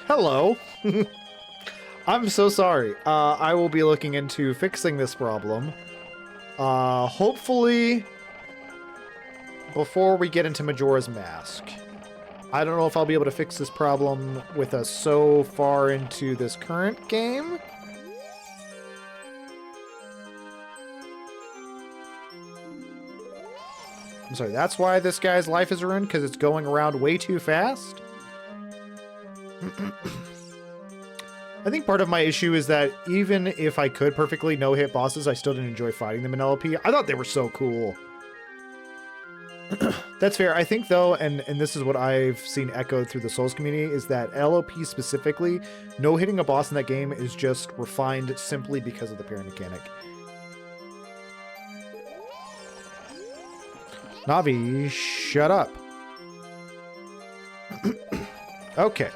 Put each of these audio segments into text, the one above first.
Hello. I'm so sorry. I will be looking into fixing this problem. Hopefully before we get into Majora's Mask. I don't know if I'll be able to fix this problem with us so far into this current game. I'm sorry, that's why this guy's life is ruined, because it's going around way too fast? I think part of my issue is that even if I could perfectly no-hit bosses, I still didn't enjoy fighting them in LP. I thought they were so cool. That's fair. I think, though, and this is what I've seen echoed through the Souls community, is that LOP specifically, no-hitting a boss in that game is just refined simply because of the parry mechanic. Navi, shut up. Okay.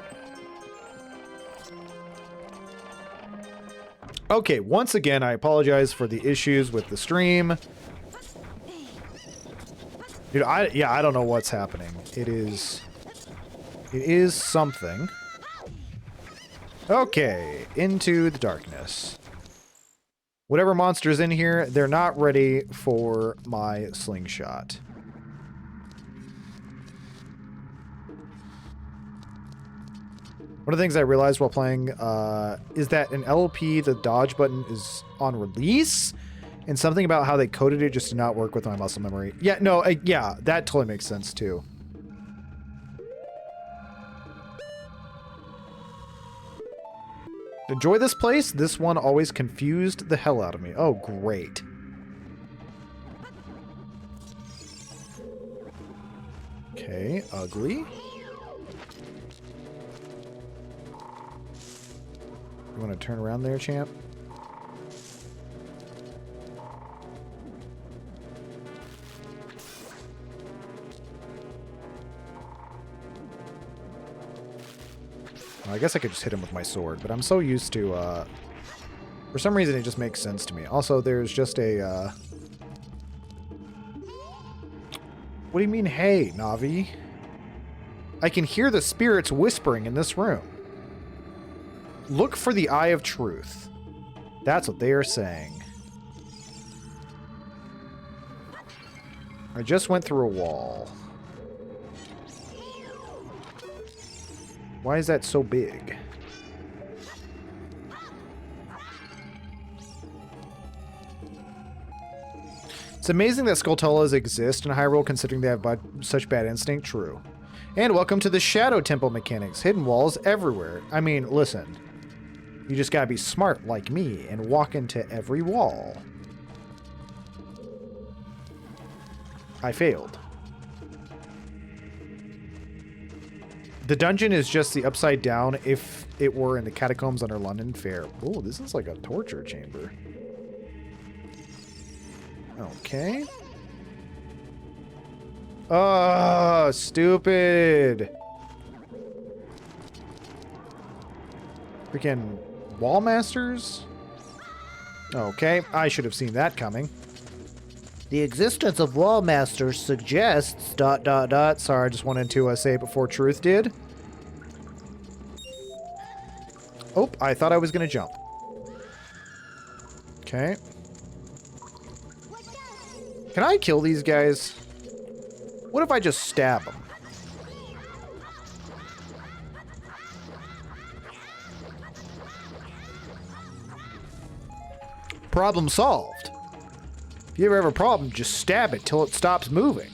Okay, once again, I apologize for the issues with the stream. Dude, I don't know what's happening. It is something. Okay, into the darkness. Whatever monster's in here, they're not ready for my slingshot. One of the things I realized while playing is that in LOP, the dodge button is on release, and something about how they coded it just did not work with my muscle memory. Yeah, no, yeah, that totally makes sense too. Enjoy this place? This one always confused the hell out of me. Oh, great. Okay, ugly. You want to turn around there, champ? Well, I guess I could just hit him with my sword, but I'm so used to, for some reason it just makes sense to me. Also, there's just a, What do you mean, hey, Navi? I can hear the spirits whispering in this room. Look for the Eye of Truth. That's what they are saying. I just went through a wall. Why is that so big? It's amazing that Skulltulas exist in Hyrule considering they have such bad instinct. True. And welcome to the Shadow Temple mechanics. Hidden walls everywhere. I mean, listen. You just gotta be smart like me and walk into every wall. I failed. The dungeon is just the upside down if it were in the catacombs under London Fair. Oh, this is like a torture chamber. Okay. Oh, stupid. Freaking wall masters? Okay, I should have seen that coming. The existence of wall masters suggests ... Sorry, I just wanted to say it before Truth did. Oh, I thought I was going to jump. Okay. Can I kill these guys? What if I just stab them? Problem solved. If you ever have a problem, just stab it till it stops moving.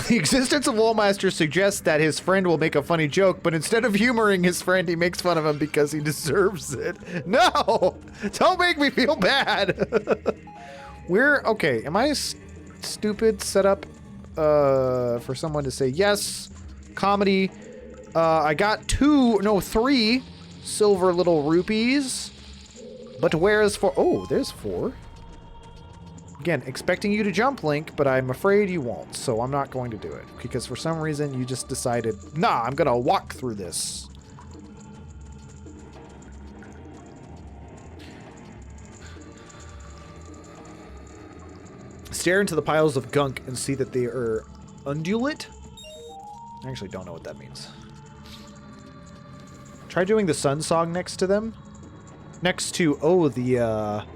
The existence of Wallmaster suggests that his friend will make a funny joke, but instead of humoring his friend, he makes fun of him because he deserves it. No! Don't make me feel bad! Okay, am I stupid set up for someone to say yes? Comedy. I got 3 silver little rupees. But where is 4? Oh, there's 4. Again, expecting you to jump, Link, but I'm afraid you won't, so I'm not going to do it. Because for some reason, you just decided, nah, I'm gonna walk through this. Stare into the piles of gunk and see that they are undulate? I actually don't know what that means. Try doing the sun song next to them. Next to, oh, the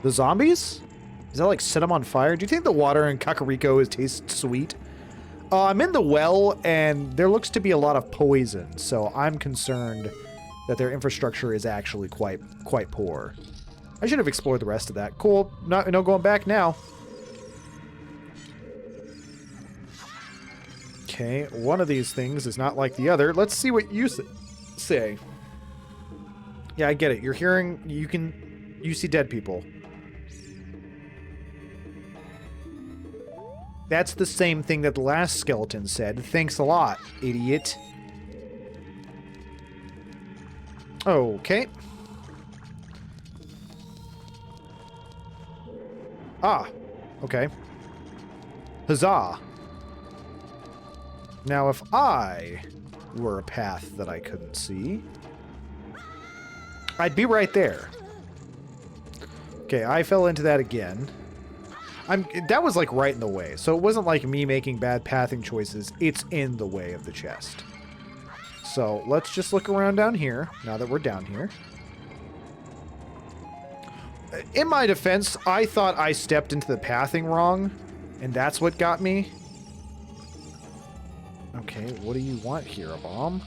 zombies? Does that, like, set them on fire? Do you think the water in Kakariko tastes sweet? I'm in the well, and there looks to be a lot of poison, so I'm concerned that their infrastructure is actually quite poor. I should have explored the rest of that. Cool. No going back now. Okay, one of these things is not like the other. Let's see what you say. Yeah, I get it. You're hearing... You see dead people. That's the same thing that the last skeleton said. Thanks a lot, idiot. Okay. Ah, okay. Huzzah. Now, if I were a path that I couldn't see, I'd be right there. Okay, I fell into that again. That was like right in the way, so it wasn't like me making bad pathing choices. It's in the way of the chest. So let's just look around down here, now that we're down here. In my defense, I thought I stepped into the pathing wrong, and that's what got me. Okay, what do you want here, a bomb?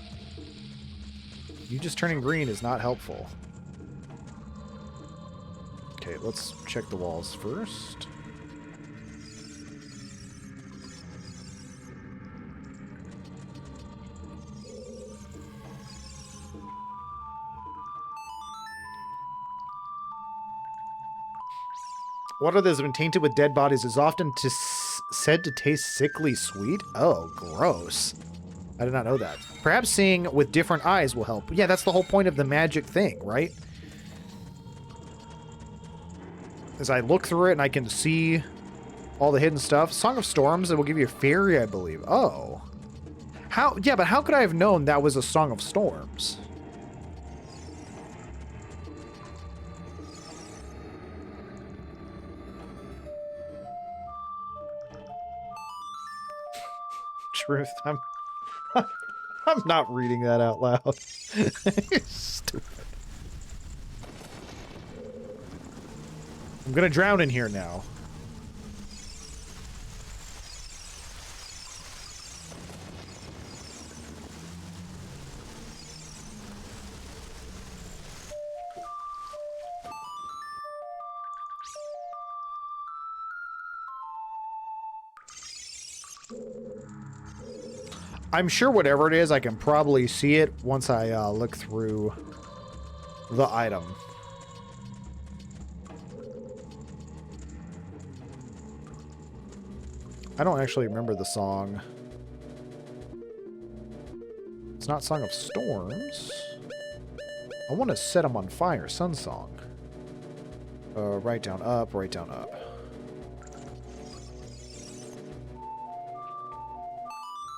You just turning green is not helpful. Okay, let's check the walls first. Water that has been tainted with dead bodies is often said to taste sickly sweet. Oh, gross. I did not know that. Perhaps seeing with different eyes will help. Yeah, that's the whole point of the magic thing, right? As I look through it and I can see all the hidden stuff. Song of Storms, it will give you a fairy, I believe. Oh. How? Yeah, but how could I have known that was a Song of Storms? Truth. I'm not reading that out loud. Stupid. I'm gonna drown in here now. I'm sure whatever it is, I can probably see it once I look through the item. I don't actually remember the song. It's not Song of Storms. I want to set them on fire. Sun Song. Right down, up, right down, up.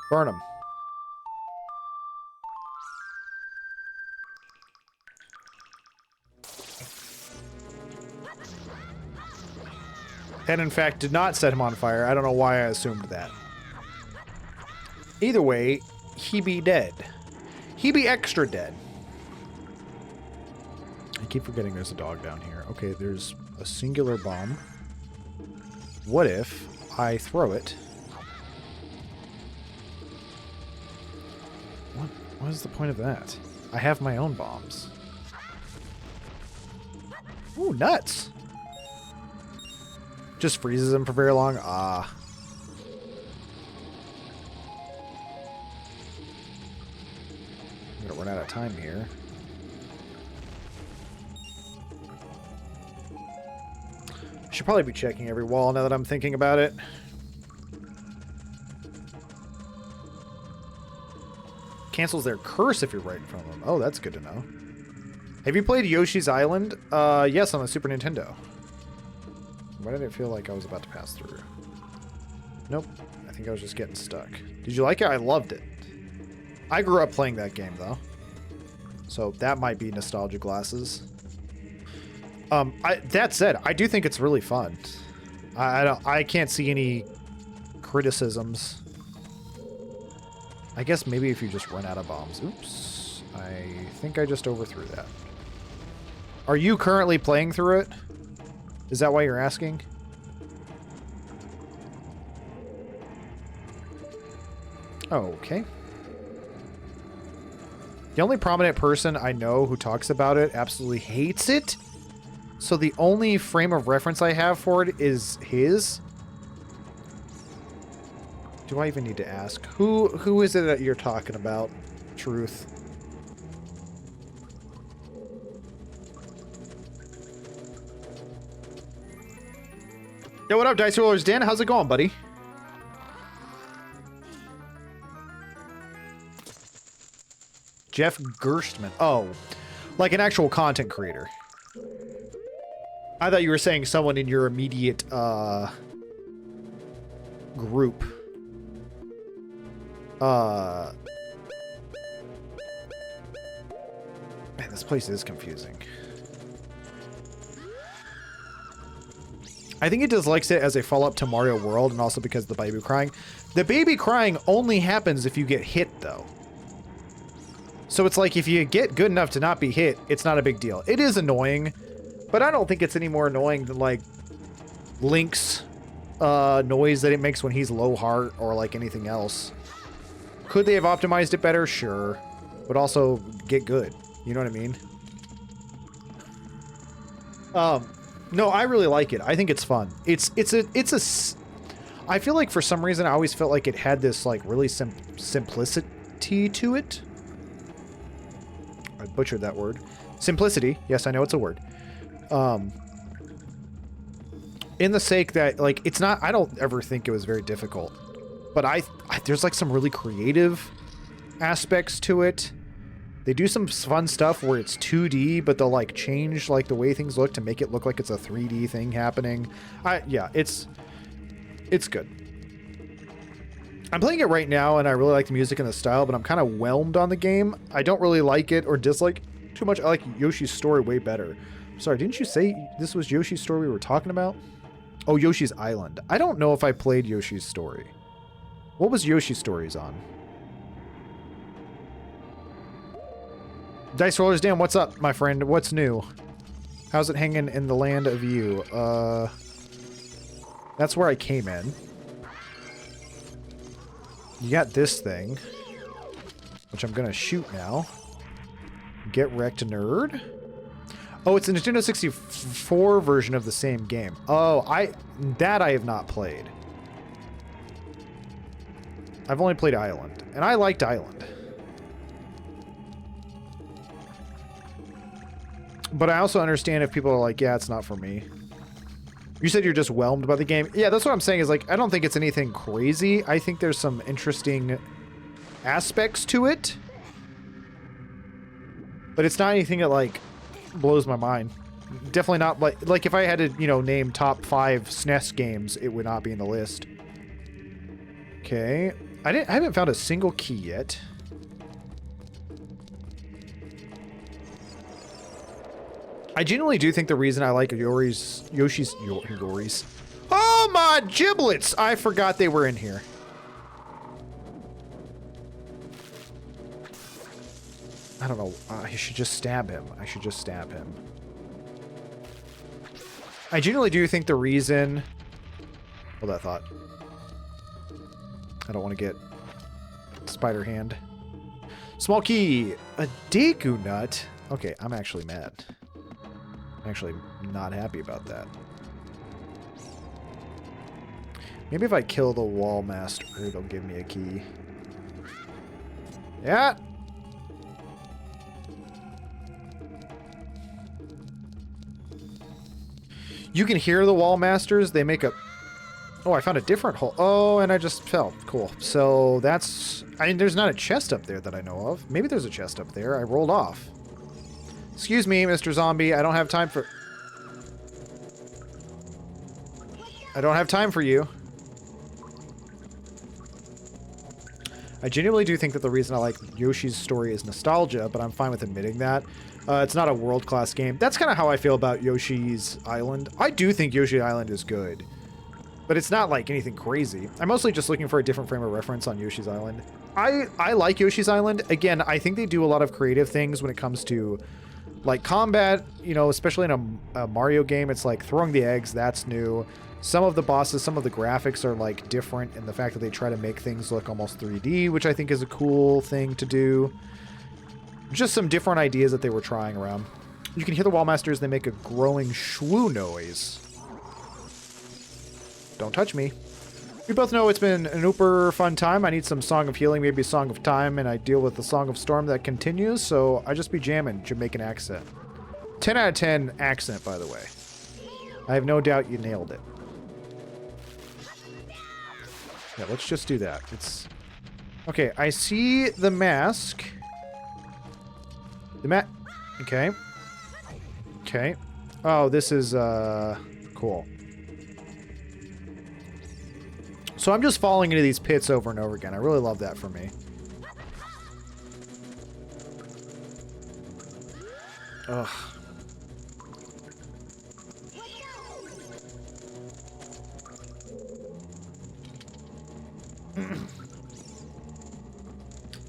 Burn them. And in fact did not set him on fire. I don't know why I assumed that. Either way, he be dead. He be extra dead. I keep forgetting there's a dog down here. Okay, there's a singular bomb. What if I throw it? What is the point of that? I have my own bombs. Ooh, nuts! Just freezes them for very long. Ah. I'm gonna run out of time here. I should probably be checking every wall now that I'm thinking about it. Cancels their curse if you're right in front of them. Oh, that's good to know. Have you played Yoshi's Island? Yes, on the Super Nintendo. Why did it feel like I was about to pass through? Nope. I think I was just getting stuck. Did you like it? I loved it. I grew up playing that game, though. So that might be nostalgia glasses. That said, I do think it's really fun. I can't see any criticisms. I guess maybe if you just run out of bombs. Oops. I think I just overthrew that. Are you currently playing through it? Is that why you're asking? Okay. The only prominent person I know who talks about it absolutely hates it. So the only frame of reference I have for it is his. Do I even need to ask? Who is it that you're talking about? Truth. Yo, what up, Dice Rollers? Dan, how's it going, buddy? Jeff Gerstmann. Oh, like an actual content creator. I thought you were saying someone in your immediate group. Man, this place is confusing. I think it dislikes it as a follow-up to Mario World, and also because of the baby crying. The baby crying only happens if you get hit, though. So it's like if you get good enough to not be hit, it's not a big deal. It is annoying, but I don't think it's any more annoying than, like, Link's noise that it makes when he's low heart or, like, anything else. Could they have optimized it better? Sure. But also get good. You know what I mean? No, I really like it. I think it's fun. I feel like for some reason I always felt like it had this, like, really simplicity to it. I butchered that word. Simplicity. Yes, I know it's a word. In the sake that, like, it's not, I don't ever think it was very difficult. But there's, like, some really creative aspects to it. They do some fun stuff where it's 2D, but they'll, like, change, like, the way things look to make it look like it's a 3D thing happening. Yeah, it's good. I'm playing it right now, and I really like the music and the style, but I'm kind of whelmed on the game. I don't really like it or dislike too much. I like Yoshi's Story way better. Sorry, didn't you say this was Yoshi's Story we were talking about? Oh, Yoshi's Island. I don't know if I played Yoshi's Story. What was Yoshi's Stories on? Dice Rollers, Dan, what's up, my friend? What's new? How's it hanging in the land of you? That's where I came in. You got this thing, which I'm gonna shoot now. Get wrecked, nerd. Oh, it's a Nintendo 64 version of the same game. Oh, that I have not played. I've only played Island, and I liked Island. But I also understand if people are like, yeah, it's not for me. You said you're just whelmed by the game. Yeah, that's what I'm saying is, like, I don't think it's anything crazy. I think there's some interesting aspects to it. But it's not anything that, like, blows my mind. Definitely not, like if I had to, you know, name top 5 SNES games, it would not be in the list. Okay. I haven't found a single key yet. I genuinely do think the reason I like Yoshi's... Oh my giblets! I forgot they were in here. I don't know. I should just stab him. I should just stab him. I genuinely do think the reason... Hold that thought. I don't want to get spider hand. Small key. A Deku nut. Okay, I'm actually mad. I'm actually not happy about that. Maybe if I kill the wall master, it'll give me a key. Yeah. You can hear the wall masters. They make a... Oh, I found a different hole. Oh, and I just fell. Cool. So that's... I mean, there's not a chest up there that I know of. Maybe there's a chest up there. I rolled off. Excuse me, Mr. Zombie. I don't have time for... I don't have time for you. I genuinely do think that the reason I like Yoshi's Story is nostalgia, but I'm fine with admitting that. It's not a world-class game. That's kind of how I feel about Yoshi's Island. I do think Yoshi's Island is good. But it's not like anything crazy. I'm mostly just looking for a different frame of reference on Yoshi's Island. I like Yoshi's Island. Again, I think they do a lot of creative things when it comes to like combat, you know, especially in a Mario game. It's like throwing the eggs, that's new. Some of the bosses, some of the graphics are like different in the fact that they try to make things look almost 3D, which I think is a cool thing to do. Just some different ideas that they were trying around. You can hear the Wallmasters, they make a growing shwoo noise. Don't touch me. We both know it's been an uber fun time. I need some Song of Healing, maybe a Song of Time, and I deal with the Song of Storm that continues, so I just be jamming Jamaican accent. 10 out of 10 accent, by the way. I have no doubt you nailed it. Yeah, let's just do that. It's... Okay, I see the mask. The Okay. Okay. Oh, this is, cool. So I'm just falling into these pits over and over again. I really love that for me. Ugh.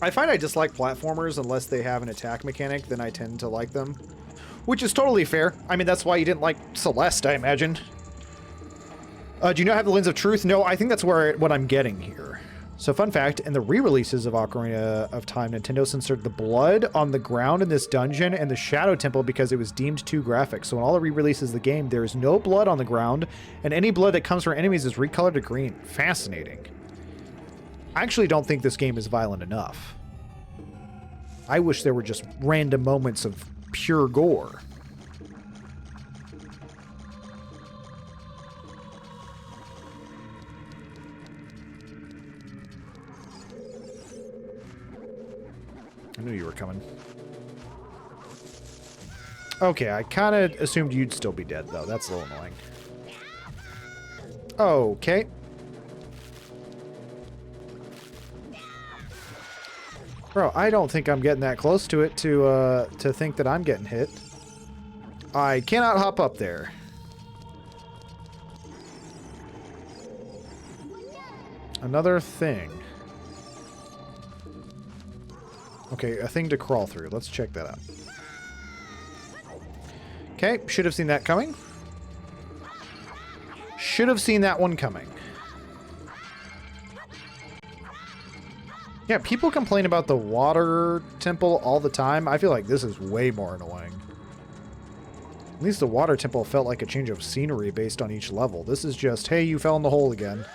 I find I dislike platformers unless they have an attack mechanic, then I tend to like them. Which is totally fair. I mean, that's why you didn't like Celeste, I imagine. Do you not have the Lens of Truth? No, I think that's what I'm getting here. So fun fact, in the re-releases of Ocarina of Time, Nintendo censored the blood on the ground in this dungeon and the Shadow Temple because it was deemed too graphic. So in all the re-releases of the game, there is no blood on the ground, and any blood that comes from enemies is recolored to green. Fascinating. I actually don't think this game is violent enough. I wish there were just random moments of pure gore. I knew you were coming. Okay, I kind of assumed you'd still be dead, though. That's a little annoying. Okay. Bro, I don't think I'm getting that close to it to think that I'm getting hit. I cannot hop up there. Another thing. Okay, a thing to crawl through. Let's check that out. Okay, should have seen that coming. Should have seen that one coming. Yeah, people complain about the water temple all the time. I feel like this is way more annoying. At least the water temple felt like a change of scenery based on each level. This is just, hey, you fell in the hole again.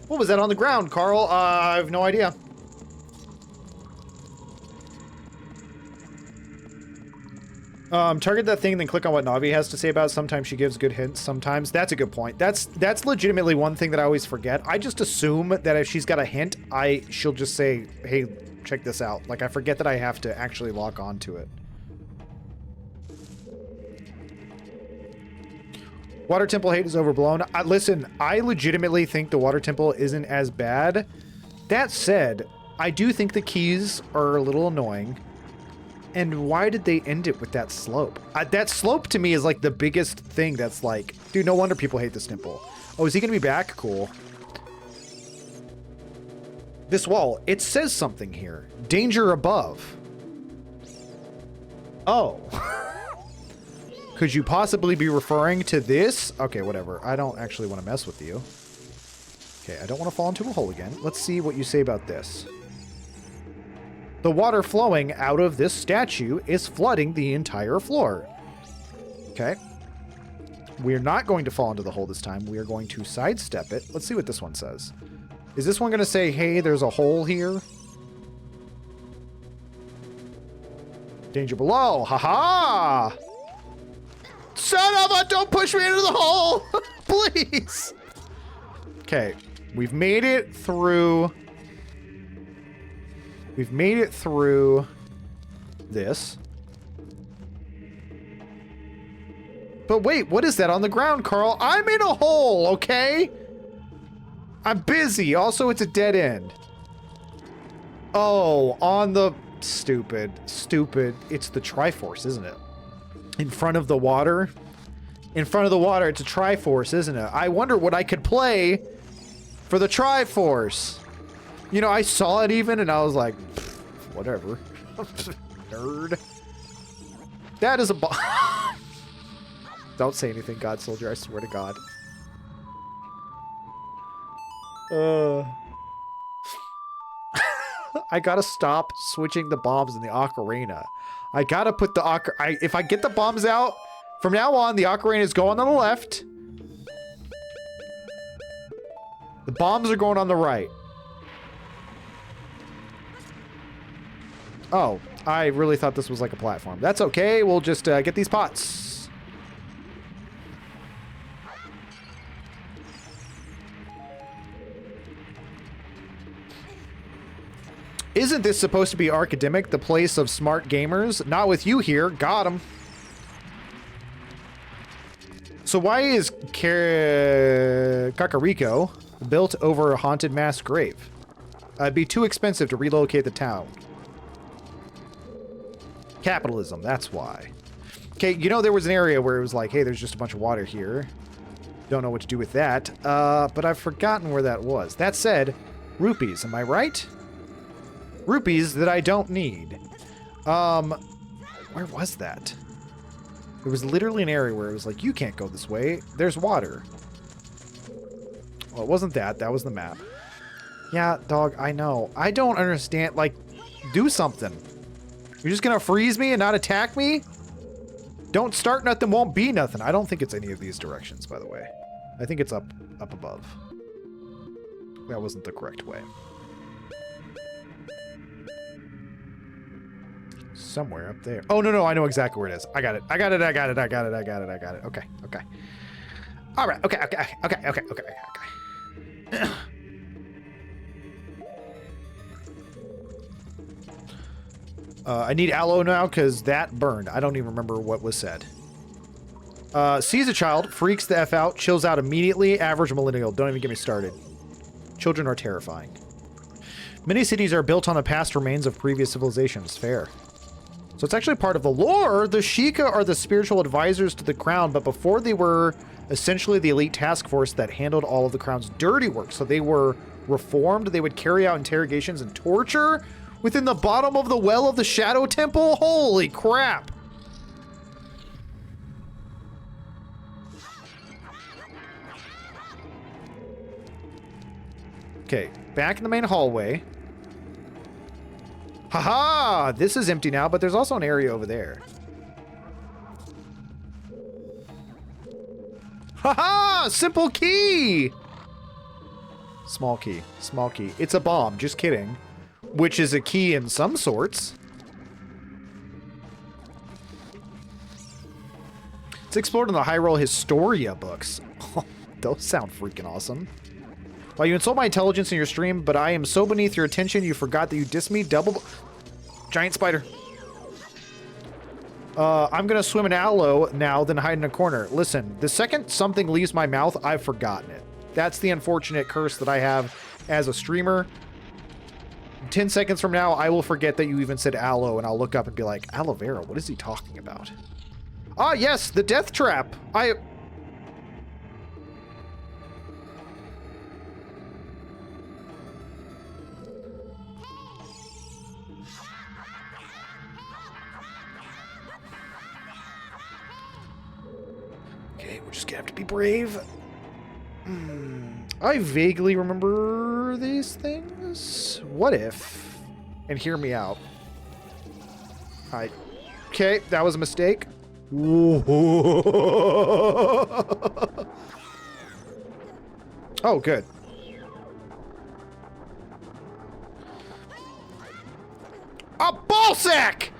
What was that on the ground, Carl? I have no idea. Target that thing, then click on what Navi has to say about it. Sometimes she gives good hints. Sometimes. That's a good point. That's legitimately one thing that I always forget. I just assume that if she's got a hint, she'll just say, hey, check this out. Like, I forget that I have to actually lock on to it. Water Temple hate is overblown. Listen, I legitimately think the Water Temple isn't as bad. That said, I do think the keys are a little annoying. And why did they end it with that slope? That slope to me is like the biggest thing that's like, dude, no wonder people hate this temple. Oh, is he going to be back? Cool. This wall, it says something here. Danger above. Oh. Could you possibly be referring to this? Okay, whatever. I don't actually want to mess with you. Okay, I don't want to fall into a hole again. Let's see what you say about this. The water flowing out of this statue is flooding the entire floor. Okay. We're not going to fall into the hole this time. We are going to sidestep it. Let's see what this one says. Is this one going to say, hey, there's a hole here? Danger below. Haha! Son of a, don't push me into the hole! Please! Okay. We've made it through... We've made it through this. But wait, what is that on the ground, Carl? I'm in a hole, okay? I'm busy. Also, it's a dead end. Oh, on the... Stupid. Stupid. It's the Triforce, isn't it? In front of the water. In front of the water, it's a Triforce, isn't it? I wonder what I could play for the Triforce. You know, I saw it even, and I was like, whatever. Nerd. That is a bomb. Don't say anything, God Soldier. I swear to God. I gotta stop switching the bombs in the Ocarina. I gotta put the if I get the bombs out, from now on, the Ocarina is going on the left. The bombs are going on the right. Oh, I really thought this was like a platform. That's okay. We'll just get these pots. Isn't this supposed to be Arcademic, the place of smart gamers? Not with you here. Got him. So why is Kakariko built over a haunted mass grave? It'd be too expensive to relocate the town. Capitalism, that's why. Okay, you know there was an area where it was like, hey, there's just a bunch of water here. Don't know what to do with that. But I've forgotten where that was. That said, rupees, am I right? Rupees that I don't need. Where was that? There was literally an area where it was like, you can't go this way. There's water. Well, it wasn't that. That was the map. Yeah, dog, I know. I don't understand. Like, do something. You're just gonna freeze me and not attack me? Don't start nothing, won't be nothing. I don't think it's any of these directions, by the way. I think it's up above. That wasn't the correct way. Somewhere up there. Oh, no, I know exactly where it is. I got it. Okay. All right. Okay. I need aloe now because that burned. I don't even remember what was said. Sees a child, freaks the F out, chills out immediately. Average millennial. Don't even get me started. Children are terrifying. Many cities are built on the past remains of previous civilizations. Fair. So it's actually part of the lore. The Sheikah are the spiritual advisors to the crown, but before they were essentially the elite task force that handled all of the crown's dirty work. So they were reformed. They would carry out interrogations and torture within the bottom of the well of the Shadow Temple. Holy crap. Okay, back in the main hallway. Haha! This is empty now, but there's also an area over there. Haha! Simple key! Small key. Small key. It's a bomb. Just kidding. Which is a key in some sorts. It's explored in the Hyrule Historia books. Oh, those sound freaking awesome. Well, you insult my intelligence in your stream, but I am so beneath your attention you forgot that you dissed me. Double... Giant spider. I'm gonna swim in aloe now, then hide in a corner. Listen, the second something leaves my mouth, I've forgotten it. That's the unfortunate curse that I have as a streamer. 10 seconds from now, I will forget that you even said aloe, and I'll look up and be like, aloe vera, what is he talking about? Ah, yes, the death trap. Okay, we're just gonna have to be brave. I vaguely remember these things. What if? And hear me out. Okay, that was a mistake. Oh, good. A ball sack!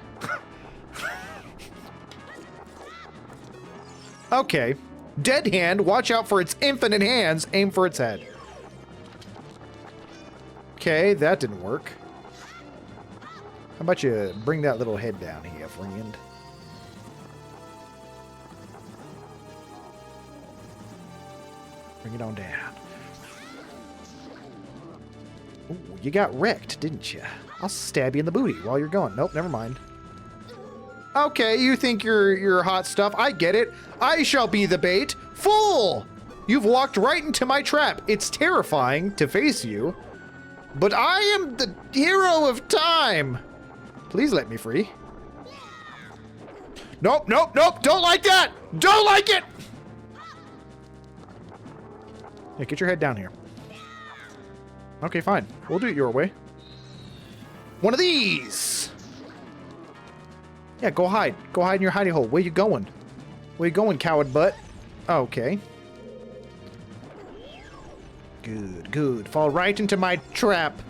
Okay. Dead hand, watch out for its infinite hands, aim for its head. Okay, that didn't work. How about you bring that little head down here, friend? Bring it on down. Ooh, you got wrecked, didn't you? I'll stab you in the booty while you're going. Nope, never mind. Okay, you think you're hot stuff. I get it. I shall be the bait. Fool! You've walked right into my trap. It's terrifying to face you, but I am the hero of time. Please let me free. Nope, nope, nope. Don't like that. Don't like it. Yeah, get your head down here. Okay, fine. We'll do it your way. One of these. Yeah, go hide. Go hide in your hidey hole. Where you going? Where you going, coward butt? Okay. Good, good. Fall right into my trap.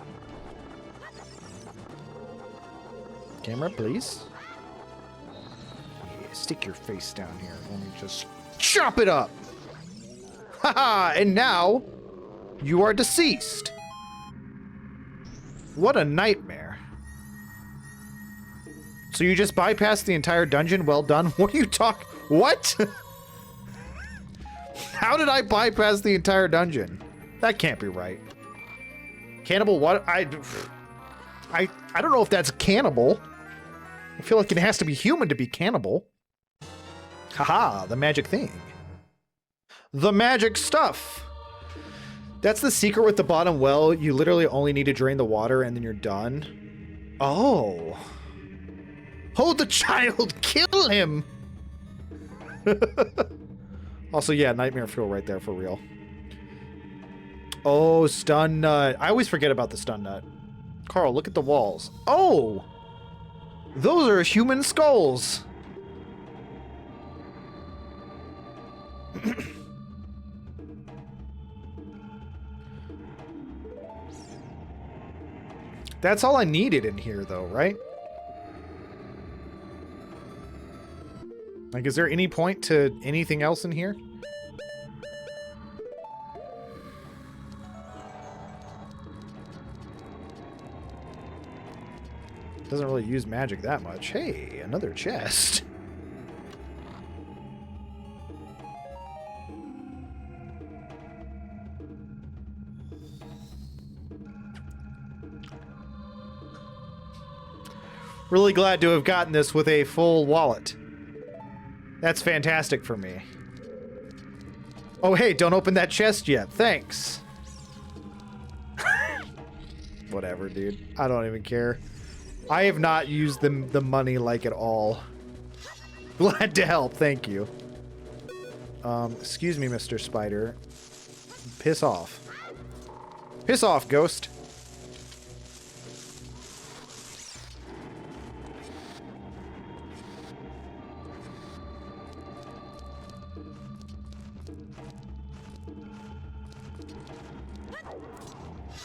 Camera, please. Yeah, stick your face down here. Let me just chop it up. Haha, and now you are deceased. What a nightmare. So you just bypassed the entire dungeon? Well done. What are you talking? What? How did I bypass the entire dungeon? That can't be right. Cannibal what? I don't know if that's cannibal. I feel like it has to be human to be cannibal. Haha, the magic thing. The magic stuff. That's the secret with the bottom well. You literally only need to drain the water and then you're done. Oh. Hold the child. Kill him. Also, yeah, nightmare fuel right there for real. Oh, stun nut. I always forget about the stun nut. Carl, look at the walls. Oh! Those are human skulls. That's all I needed in here, though, right? Like, is there any point to anything else in here? Doesn't really use magic that much. Hey, another chest. Really glad to have gotten this with a full wallet. That's fantastic for me. Oh, hey, don't open that chest yet. Thanks. Whatever, dude. I don't even care. I have not used the money like at all. Glad to help. Thank you. Excuse me, Mr. Spider. Piss off. Piss off, ghost.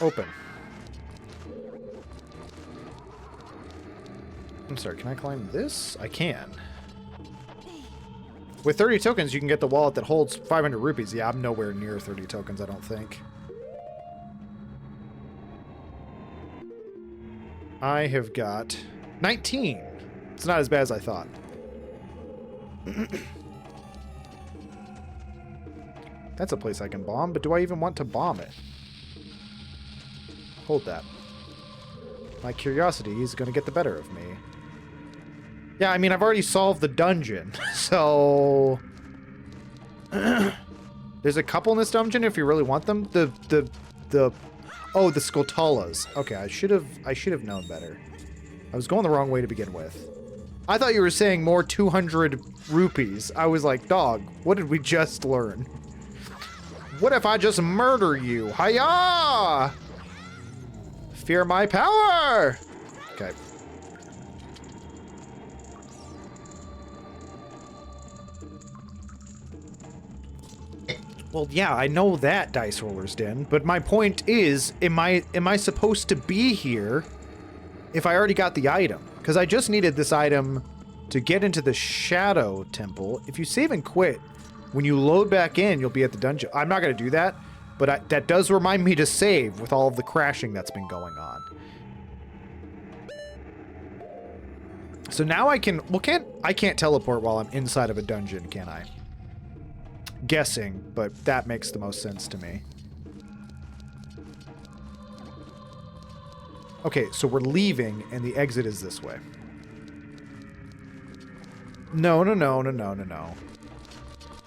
Open. I'm sorry, can I climb this? I can. With 30 tokens, you can get the wallet that holds 500 rupees. Yeah, I'm nowhere near 30 tokens, I don't think. I have got 19. It's not as bad as I thought. That's a place I can bomb, but do I even want to bomb it? Hold that. My curiosity is going to get the better of me. Yeah, I mean, I've already solved the dungeon, so... There's a couple in this dungeon if you really want them. Oh, the Skotalas. Okay, I should have known better. I was going the wrong way to begin with. I thought you were saying more 200 rupees. I was like, dog, what did we just learn? What if I just murder you? Hiya! Fear my power! Okay. Well, yeah, I know that Dice Roller's Den, but my point is, am I supposed to be here if I already got the item? Because I just needed this item to get into the Shadow Temple. If you save and quit, when you load back in, you'll be at the dungeon. I'm not going to do that, but that does remind me to save with all of the crashing that's been going on. So now I can... Well, I can't teleport while I'm inside of a dungeon, can I? Guessing, but that makes the most sense to me. Okay, so we're leaving, and the exit is this way. No.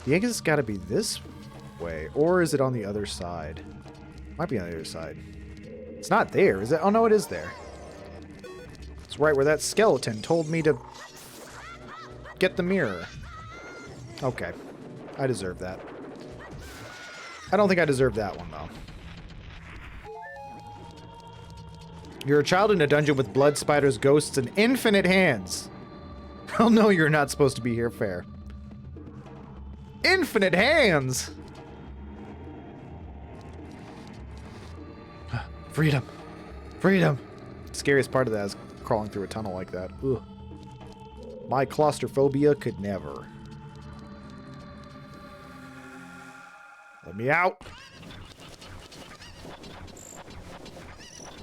The exit's got to be this way, or is it on the other side? Might be on the other side. It's not there, is it? Oh, no, it is there. It's right where that skeleton told me to get the mirror. Okay. I deserve that. I don't think I deserve that one, though. You're a child in a dungeon with blood, spiders, ghosts, and infinite hands. Oh no, you're not supposed to be here. Fair. Infinite hands! Freedom. Freedom. Scariest part of that is crawling through a tunnel like that. Ugh. My claustrophobia could never. Let me out.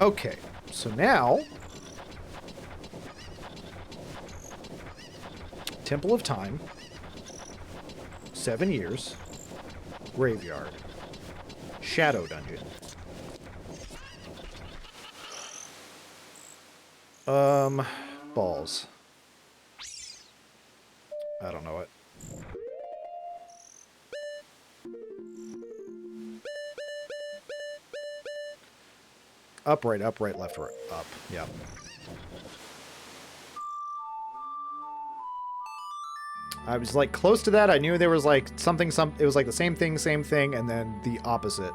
Okay. So now, Temple of Time, 7 years, Graveyard, Shadow Dungeon. Balls. I don't know it. Up, right, left, right, up. Yep. I was like close to that. I knew there was like something, it was like the same thing, and then the opposite.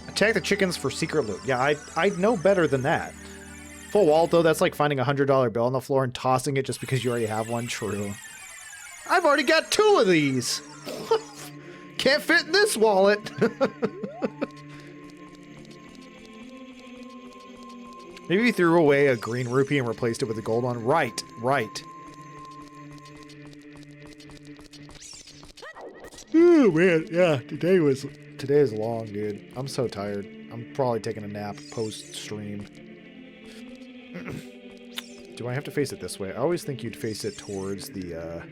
Attack the chickens for secret loot. Yeah, I know better than that. Full wall, though, that's like finding a $100 bill on the floor and tossing it just because you already have one. True. I've already got 2 of these. Can't fit in this wallet. Maybe you threw away a green rupee and replaced it with a gold one. Right. Oh man, yeah. Today is long, dude. I'm so tired. I'm probably taking a nap post stream. Do I have to face it this way? I always think you'd face it towards the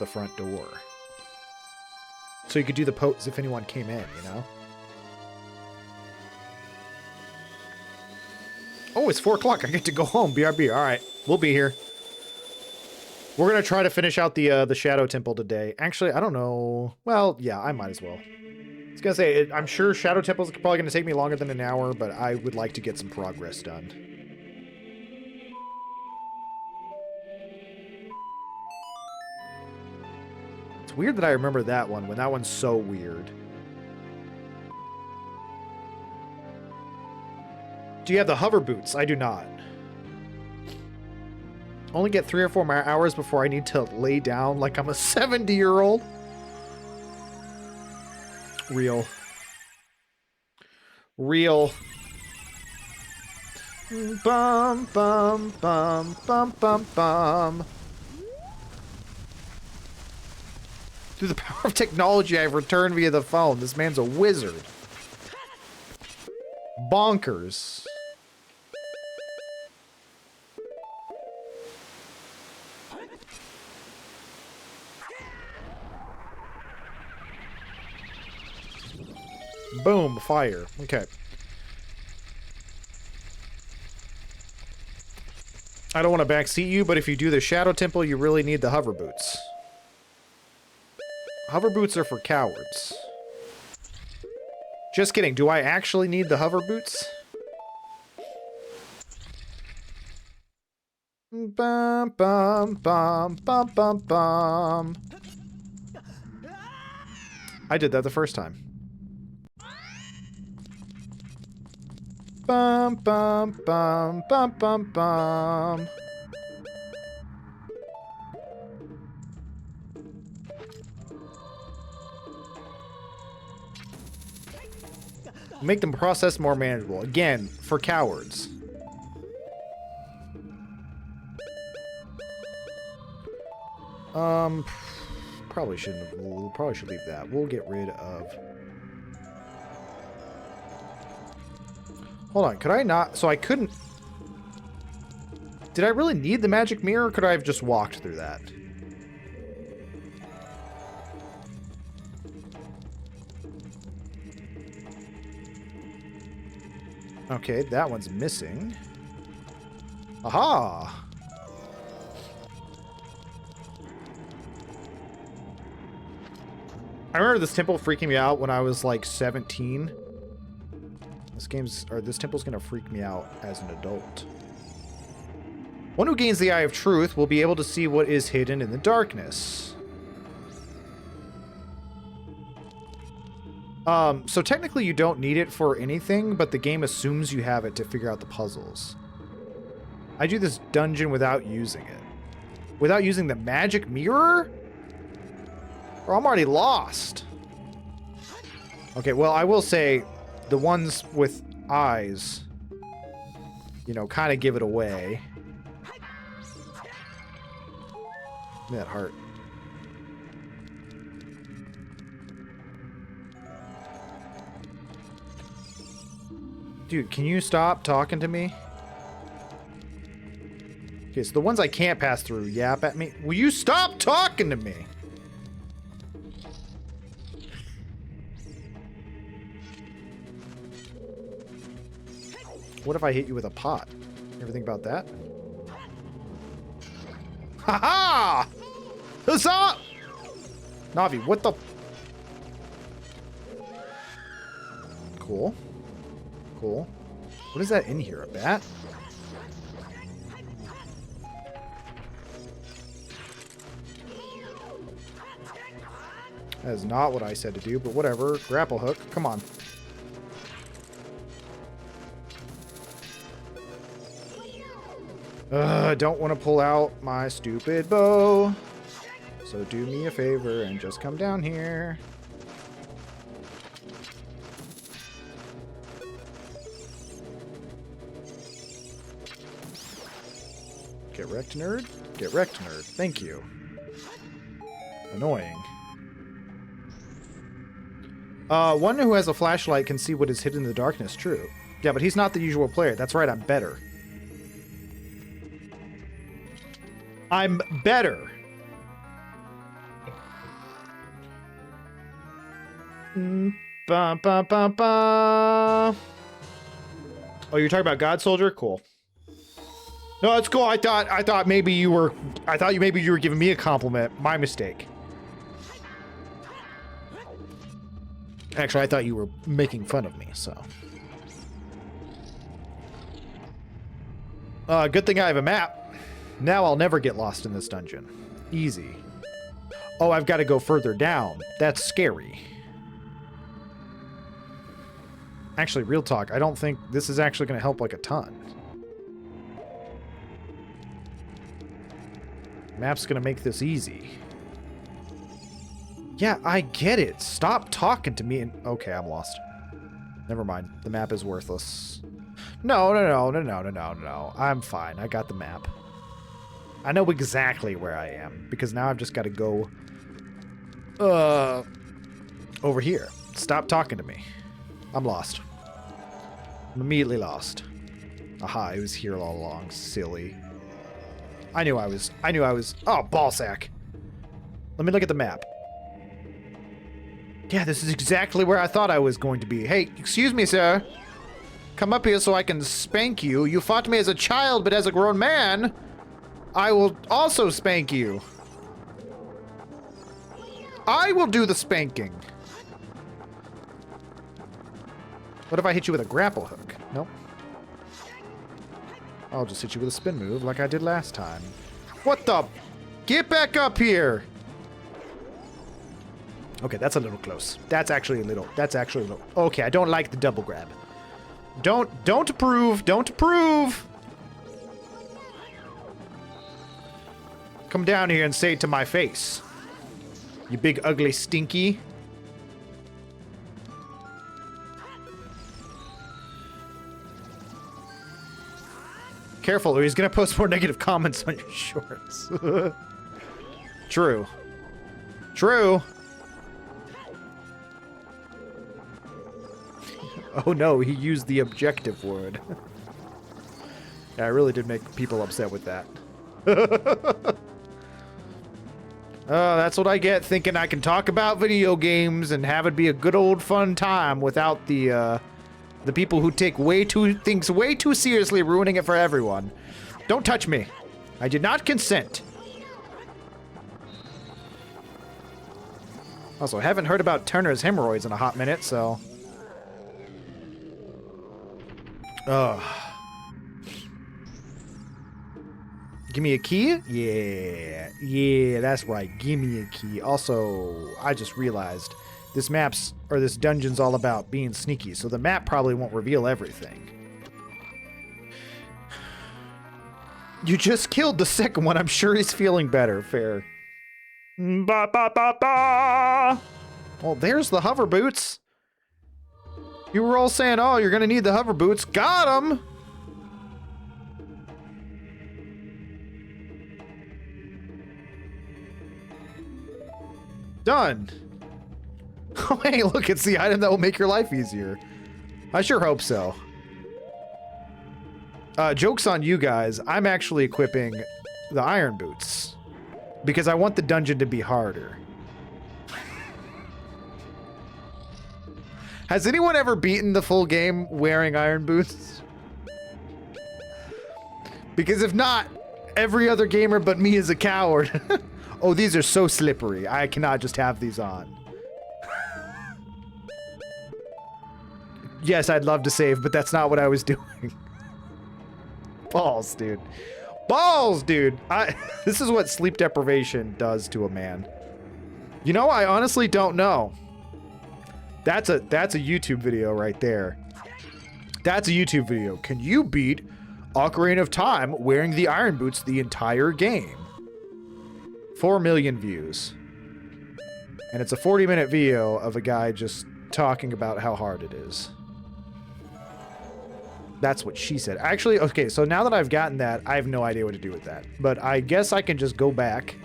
front door. So you could do the pose if anyone came in, you know? Oh, it's 4 o'clock. I get to go home. BRB. All right. We'll be here. We're going to try to finish out the Shadow Temple today. Actually, I don't know. Well, yeah, I might as well. I was going to say, I'm sure Shadow Temple's probably going to take me longer than an hour, but I would like to get some progress done. It's weird that I remember that one when that one's so weird. Do you have the hover boots? I do not. Only get 3 or 4 more hours before I need to lay down like I'm a 70-year-old. Real. Bum, bum, bum, bum, bum, bum. Through the power of technology, I've returned via the phone. This man's a wizard. Bonkers. Boom, fire. Okay. I don't want to backseat you, but if you do the Shadow Temple, you really need the hover boots. Hover boots are for cowards. Just kidding. Do I actually need the hover boots? Bum, bum, bum, bum, bum, bum. I did that the first time. Bum, bum, bum, bum, bum, bum. Make the process more manageable. Again, for cowards. Probably should leave that. We'll get rid of... Hold on, could I not... So I couldn't... Did I really need the magic mirror, or could I have just walked through that? Okay, that one's missing. Aha! I remember this temple freaking me out when I was like 17. This temple's gonna freak me out as an adult. One who gains the Eye of Truth will be able to see what is hidden in the darkness. So technically you don't need it for anything, but the game assumes you have it to figure out the puzzles. I do this dungeon without using it. Without using the magic mirror? Or I'm already lost. Okay, well, I will say the ones with eyes, you know, kind of give it away. Give me that heart. Dude, can you stop talking to me? Okay, so the ones I can't pass through yap at me. Will you stop talking to me? What if I hit you with a pot? You ever think about that? Ha-ha! Huzzah! Navi, what the... Cool. Cool. What is that in here? A bat? That is not what I said to do, but whatever. Grapple hook. Come on. I don't want to pull out my stupid bow. So do me a favor and just come down here. Get wrecked, nerd. Get wrecked, nerd. Thank you. Annoying. One who has a flashlight can see what is hidden in the darkness. True. Yeah, but he's not the usual player. That's right, I'm better. I'm better. Ba, ba, ba, ba. Oh, you're talking about God Soldier? Cool. No, it's cool. I thought maybe you were giving me a compliment. My mistake. Actually, I thought you were making fun of me, so. Good thing I have a map. Now I'll never get lost in this dungeon. Easy. Oh, I've got to go further down. That's scary. Actually, real talk, I don't think this is actually going to help like a ton. Map's going to make this easy. Yeah, I get it. Stop talking to me and... Okay, I'm lost. Never mind. The map is worthless. No. I'm fine. I got the map. I know exactly where I am, because now I've just got to go over here. Stop talking to me. I'm lost. I'm immediately lost. Aha, it was here all along. Silly. I knew I was. Oh, ballsack. Let me look at the map. Yeah, this is exactly where I thought I was going to be. Hey, excuse me, sir. Come up here so I can spank you. You fought me as a child, but as a grown man... I will also spank you. I will do the spanking. What if I hit you with a grapple hook? Nope. I'll just hit you with a spin move like I did last time. What the? Get back up here. Okay, that's a little close. That's actually a little. Okay, I don't like the double grab. Don't approve. Don't approve. Come down here and say it to my face. You big, ugly, stinky. Careful, or he's gonna post more negative comments on your shorts. True. True. Oh no, he used the objective word. Yeah, I really did make people upset with that. That's what I get thinking I can talk about video games and have it be a good old fun time without the The people who take things way too seriously, ruining it for everyone. Don't touch me. I did not consent. Also, haven't heard about Turner's hemorrhoids in a hot minute, so... Ugh. Give me a key? Yeah. Yeah, that's right. Give me a key. Also, I just realized this this dungeon's all about being sneaky, so the map probably won't reveal everything. You just killed the second one. I'm sure he's feeling better. Fair. Ba ba ba ba. Well, there's the hover boots. You were all saying, oh, you're gonna need the hover boots. Got them! Done. Oh, hey, look, it's the item that will make your life easier. I sure hope so. Joke's on you guys. I'm actually equipping the iron boots because I want the dungeon to be harder. Has anyone ever beaten the full game wearing iron boots? Because if not, every other gamer but me is a coward. Oh, these are so slippery. I cannot just have these on. Yes, I'd love to save, but that's not what I was doing. Balls, dude. Balls, dude. This is what sleep deprivation does to a man. You know, I honestly don't know. That's a YouTube video right there. That's a YouTube video. Can you beat Ocarina of Time wearing the iron boots the entire game? 4 million views. And it's a 40-minute video of a guy just talking about how hard it is. That's what she said. Actually, okay, so now that I've gotten that, I have no idea what to do with that. But I guess I can just go back.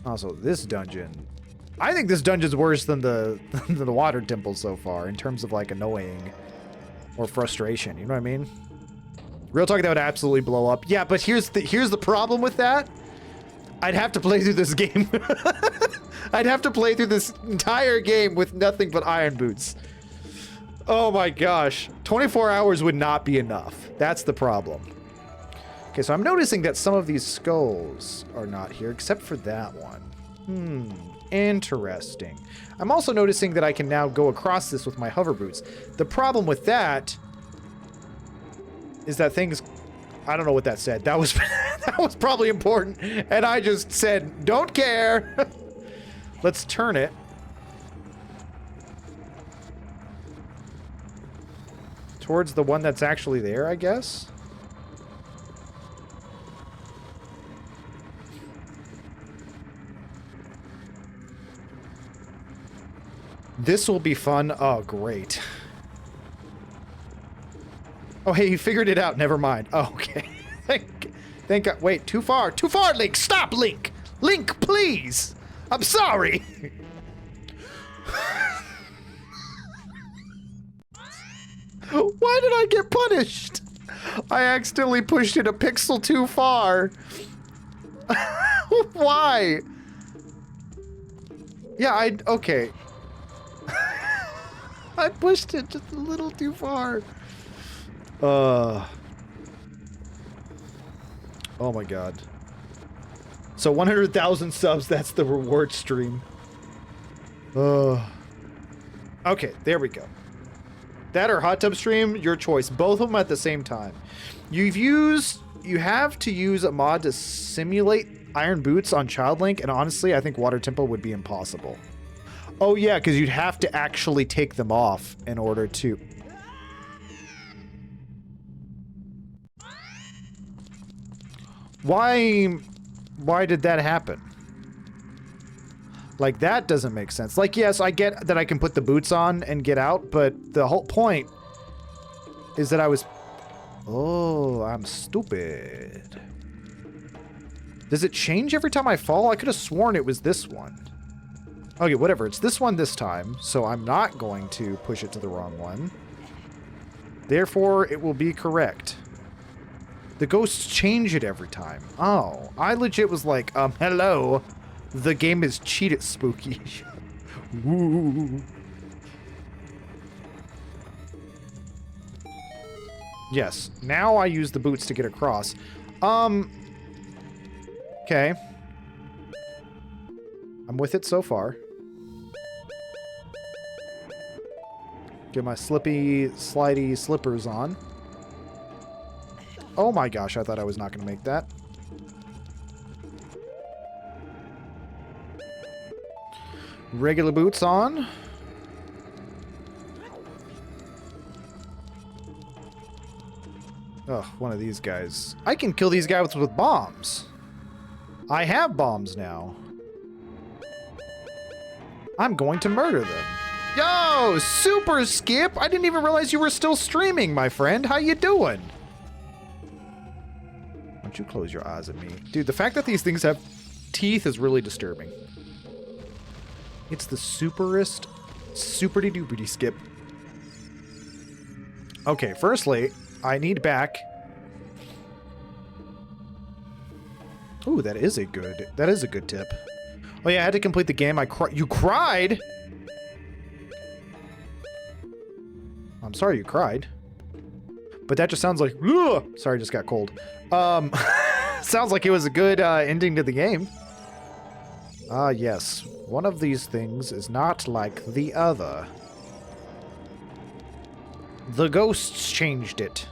Also, this dungeon... I think this dungeon's worse than the water temple so far in terms of, like, annoying or frustration. You know what I mean? Real talk, that would absolutely blow up. Yeah, but here's the problem with that. I'd have to play through this game. I'd have to play through this entire game with nothing but iron boots. Oh my gosh. 24 hours would not be enough. That's the problem. Okay, so I'm noticing that some of these skulls are not here, except for that one. Interesting. I'm also noticing that I can now go across this with my hover boots. The problem with that is that things... I don't know what that said. That was that was probably important, and I just said, don't care. Let's turn it. Towards the one that's actually there, I guess. This will be fun. Oh, great. Oh, hey, you figured it out. Never mind. Oh, okay. Thank God. Wait, too far. Too far, Link. Stop, Link. Link, please. I'm sorry. Why did I get punished? I accidentally pushed it a pixel too far. Why? Yeah, okay. I pushed it just a little too far. Oh my god. So 100,000 subs, that's the reward stream. Okay, there we go. That or hot tub stream, your choice. Both of them at the same time. You have to use a mod to simulate iron boots on Child Link, and honestly, I think Water Temple would be impossible. Oh yeah, because you'd have to actually take them off in order to... Why did that happen? Like, that doesn't make sense. Like, yes, I get that I can put the boots on and get out, but the whole point is that I was... Oh, I'm stupid. Does it change every time I fall? I could have sworn it was this one. Okay, whatever. It's this one this time, so I'm not going to push it to the wrong one. Therefore, it will be correct. The ghosts change it every time. Oh, I legit was like, hello. The game is cheated spooky. Woo. Yes. Now I use the boots to get across. Okay. I'm with it so far. Get my slippy, slidey slippers on. Oh my gosh, I thought I was not going to make that. Regular boots on. Oh, one of these guys. I can kill these guys with bombs. I have bombs now. I'm going to murder them. Yo, Super Skip! I didn't even realize you were still streaming, my friend. How you doing? Why don't you close your eyes at me? Dude, the fact that these things have teeth is really disturbing. It's the superest, superdy-doopity Skip. Okay, firstly, I need back. Ooh, that is a good tip. Oh yeah, I had to complete the game. You cried? I'm sorry you cried. But that just sounds like, ugh! Sorry, I just got cold. Sounds like it was a good ending to the game. Ah, yes. One of these things is not like the other. The ghosts changed it.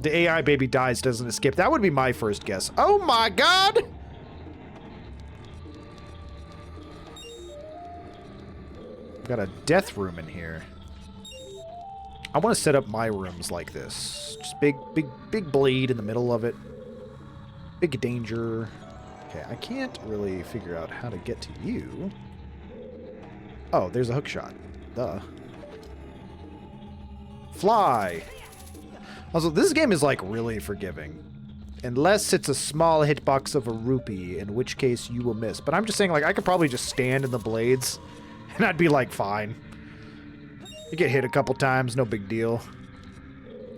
The AI baby dies, doesn't it, Skip? That would be my first guess. Oh my god! Got a death room in here. I want to set up my rooms like this. Just big blade in the middle of it. Big danger. Okay, I can't really figure out how to get to you. Oh, there's a hook shot. Duh. Fly! Also, this game is, like, really forgiving. Unless it's a small hitbox of a rupee, in which case you will miss. But I'm just saying, like, I could probably just stand in the blades, and I'd be, like, fine. You get hit a couple times, no big deal.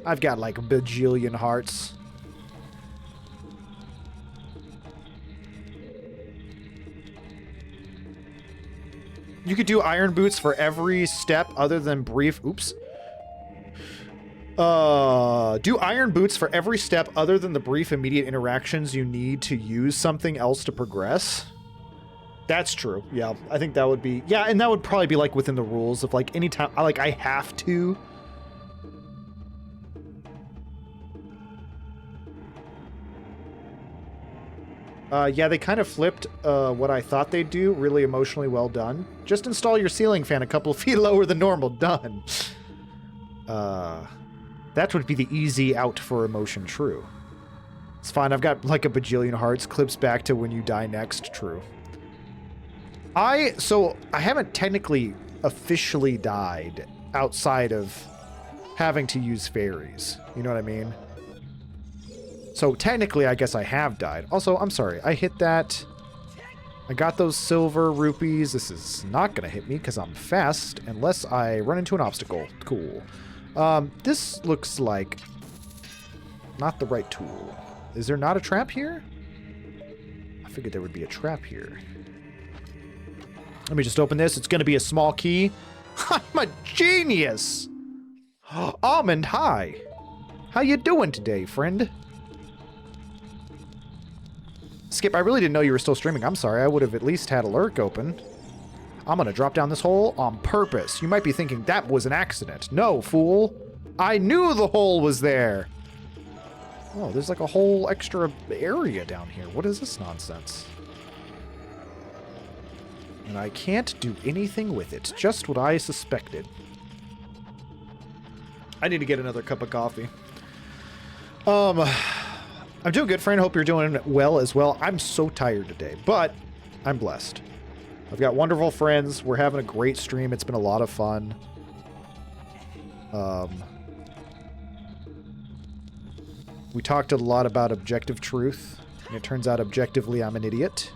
I've got, like, a bajillion hearts. You could do iron boots for every step other than brief... Oops. Do iron boots for every step other than the brief immediate interactions you need to use something else to progress. That's true. Yeah, I think that would be... Yeah, and that would probably be, like, within the rules of, like, anytime... Like, I have to... Yeah, they kind of flipped what I thought they'd do. Really emotionally well done. Just install your ceiling fan a couple of feet lower than normal. Done. That would be the easy out for emotion. True. It's fine. I've got like a bajillion hearts. Clips back to when you die next. True. So I haven't technically officially died outside of having to use fairies. You know what I mean? So technically, I guess I have died. Also, I'm sorry. I hit that. I got those silver rupees. This is not going to hit me because I'm fast unless I run into an obstacle. Cool. This looks like not the right tool. Is there not a trap here? I figured there would be a trap here. Let me just open this. It's going to be a small key. I'm a genius! Almond, hi. How you doing today, friend? Skip, I really didn't know you were still streaming. I'm sorry. I would have at least had a lurk open. I'm going to drop down this hole on purpose. You might be thinking that was an accident. No, fool. I knew the hole was there. Oh, there's like a whole extra area down here. What is this nonsense? And I can't do anything with it. Just what I suspected. I need to get another cup of coffee. I'm doing good, friend. Hope you're doing well as well. I'm so tired today, but I'm blessed. I've got wonderful friends. We're having a great stream. It's been a lot of fun. We talked a lot about objective truth, and it turns out objectively I'm an idiot.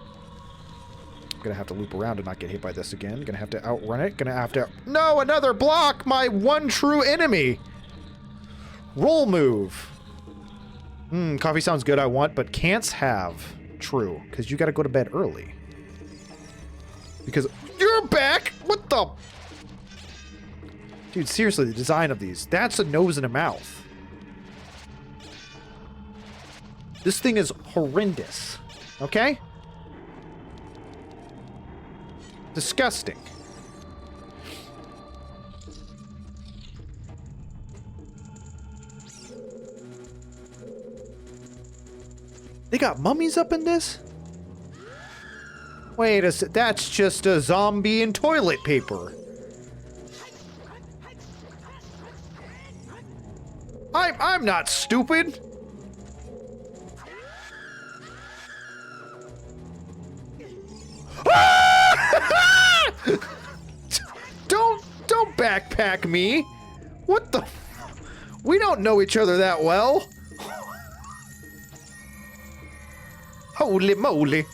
I'm gonna have to loop around and not get hit by this again. Gonna have to outrun it. Gonna have to... No, another block! My one true enemy! Roll move. Coffee sounds good, I want, but can'ts have. True, because you gotta go to bed early. Because you're back? What the? Dude, seriously, the design of these. That's a nose and a mouth. This thing is horrendous. Okay? Disgusting. They got mummies up in this? Wait a sec. That's just a zombie and toilet paper. I'm not stupid. Don't backpack me. What the? We don't know each other that well. Holy moly.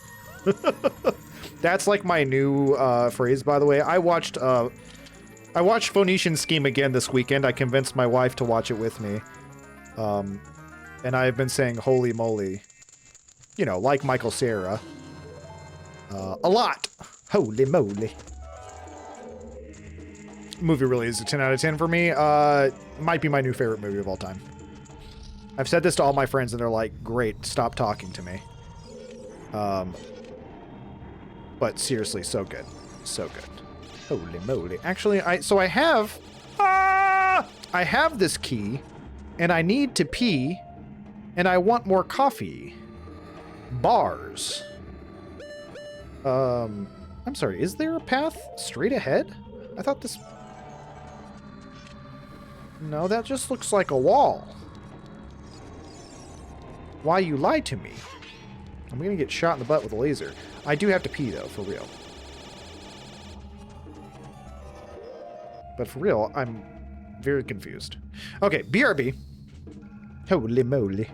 That's like my new phrase, by the way. I watched Phoenician Scheme again this weekend. I convinced my wife to watch it with me. And I've been saying holy moly. You know, like Michael Cera. A lot. Holy moly. Movie really is a 10 out of 10 for me. Might be my new favorite movie of all time. I've said this to all my friends and they're like, great, stop talking to me. But seriously, so good. So good. Holy moly. Actually, I have this key, and I need to pee, and I want more coffee. Bars. I'm sorry, is there a path straight ahead? I thought this... No, that just looks like a wall. Why you lied to me? I'm gonna get shot in the butt with a laser. I do have to pee, though, for real. But for real, I'm very confused. Okay, BRB. Holy moly.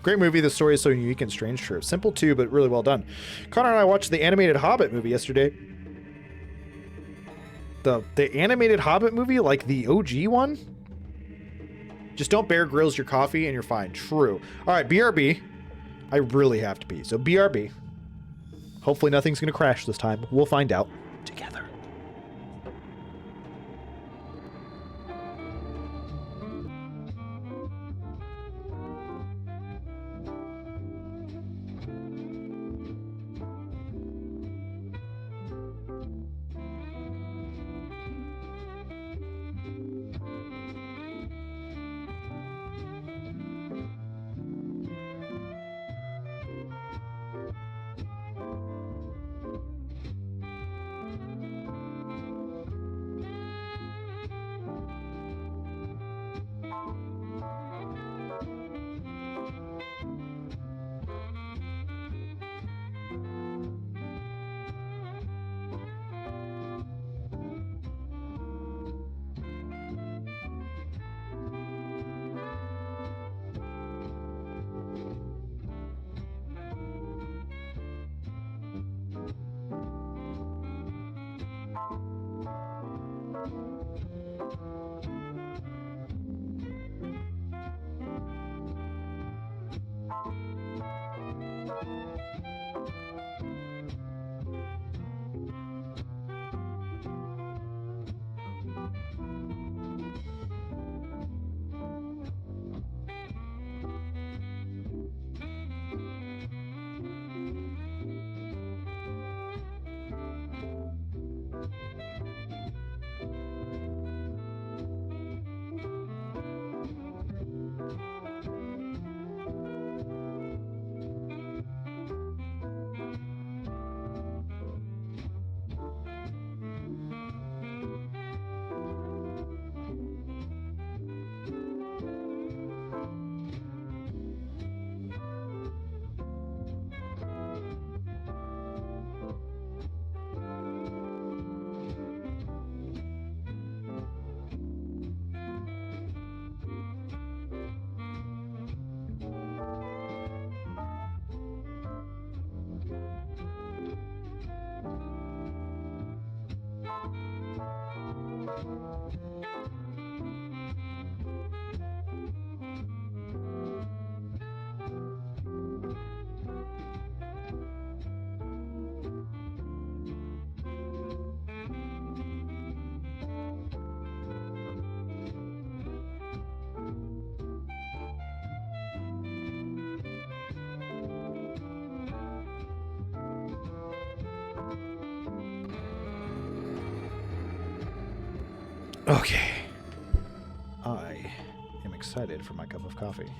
Great movie. The story is so unique and strange. True. Simple too, but really well done. Connor and I watched the animated Hobbit movie yesterday. The animated Hobbit movie, like the OG one? Just don't Bear Grylls your coffee and you're fine. True. All right, BRB. I really have to pee. So BRB. Hopefully nothing's going to crash this time. We'll find out together. Okay. I am excited for my cup of coffee.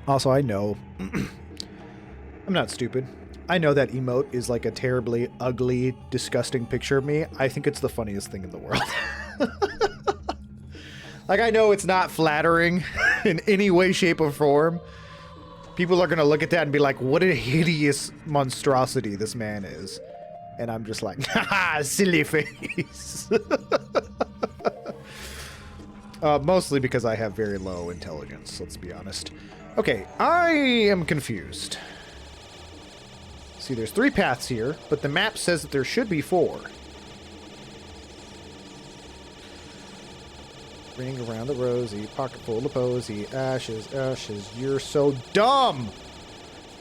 Also, I know I'm not stupid. I know that emote is like a terribly ugly, disgusting picture of me. I think it's the funniest thing in the world. Like, I know it's not flattering in any way, shape, or form. People are going to look at that and be like, what a hideous monstrosity this man is. And I'm just like, haha, silly face. Mostly because I have very low intelligence, let's be honest. Okay, I am confused. See, there's 3 paths here, but the map says that there should be 4. Ring around the rosy, pocket full of posy, ashes, ashes, you're so dumb!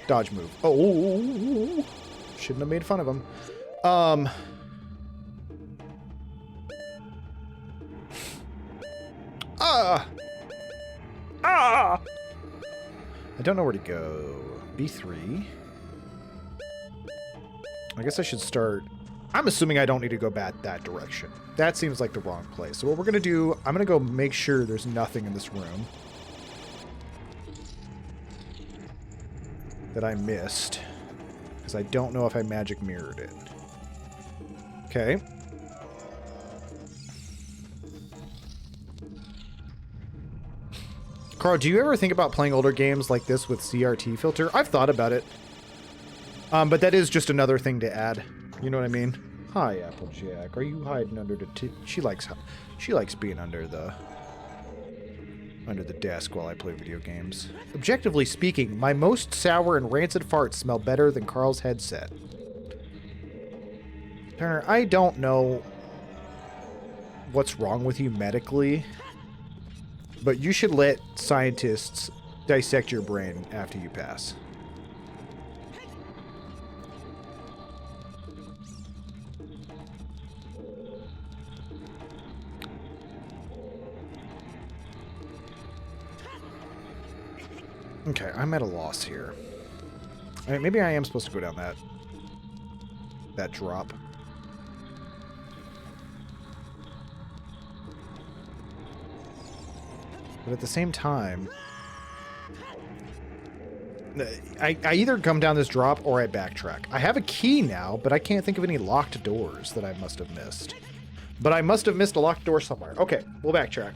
Dodge move. Oh, shouldn't have made fun of him. I don't know where to go. B3. I guess I should start... I'm assuming I don't need to go back that direction. That seems like the wrong place. So what we're going to do, I'm going to go make sure there's nothing in this room that I missed. Because I don't know if I magic mirrored it. Okay. Carl, do you ever think about playing older games like this with CRT filter? I've thought about it. But that is just another thing to add. You know what I mean? Hi, Applejack. Are you hiding under the she likes being under the desk while I play video games. Objectively speaking, my most sour and rancid farts smell better than Carl's headset. Turner, I don't know what's wrong with you medically, but you should let scientists dissect your brain after you pass. Okay, I'm at a loss here. I mean, maybe I am supposed to go down that drop. But at the same time, I either come down this drop or I backtrack. I have a key now, but I can't think of any locked doors that I must have missed. But I must have missed a locked door somewhere. Okay, we'll backtrack.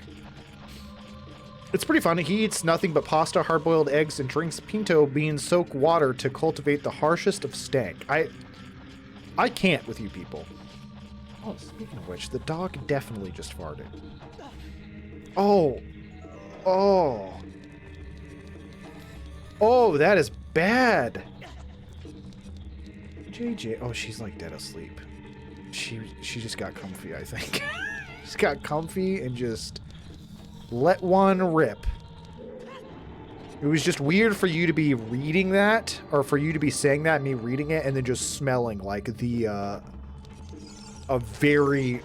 It's pretty funny. He eats nothing but pasta, hard-boiled eggs, and drinks pinto bean-soaked water to cultivate the harshest of stank. I can't with you people. Oh, speaking of which, the dog definitely just farted. Oh. Oh. Oh, that is bad. JJ. Oh, she's like dead asleep. She just got comfy, I think. Just got comfy and just let one rip. It was just weird for you to be reading that, or for you to be saying that, and me reading it, and then just smelling like a very,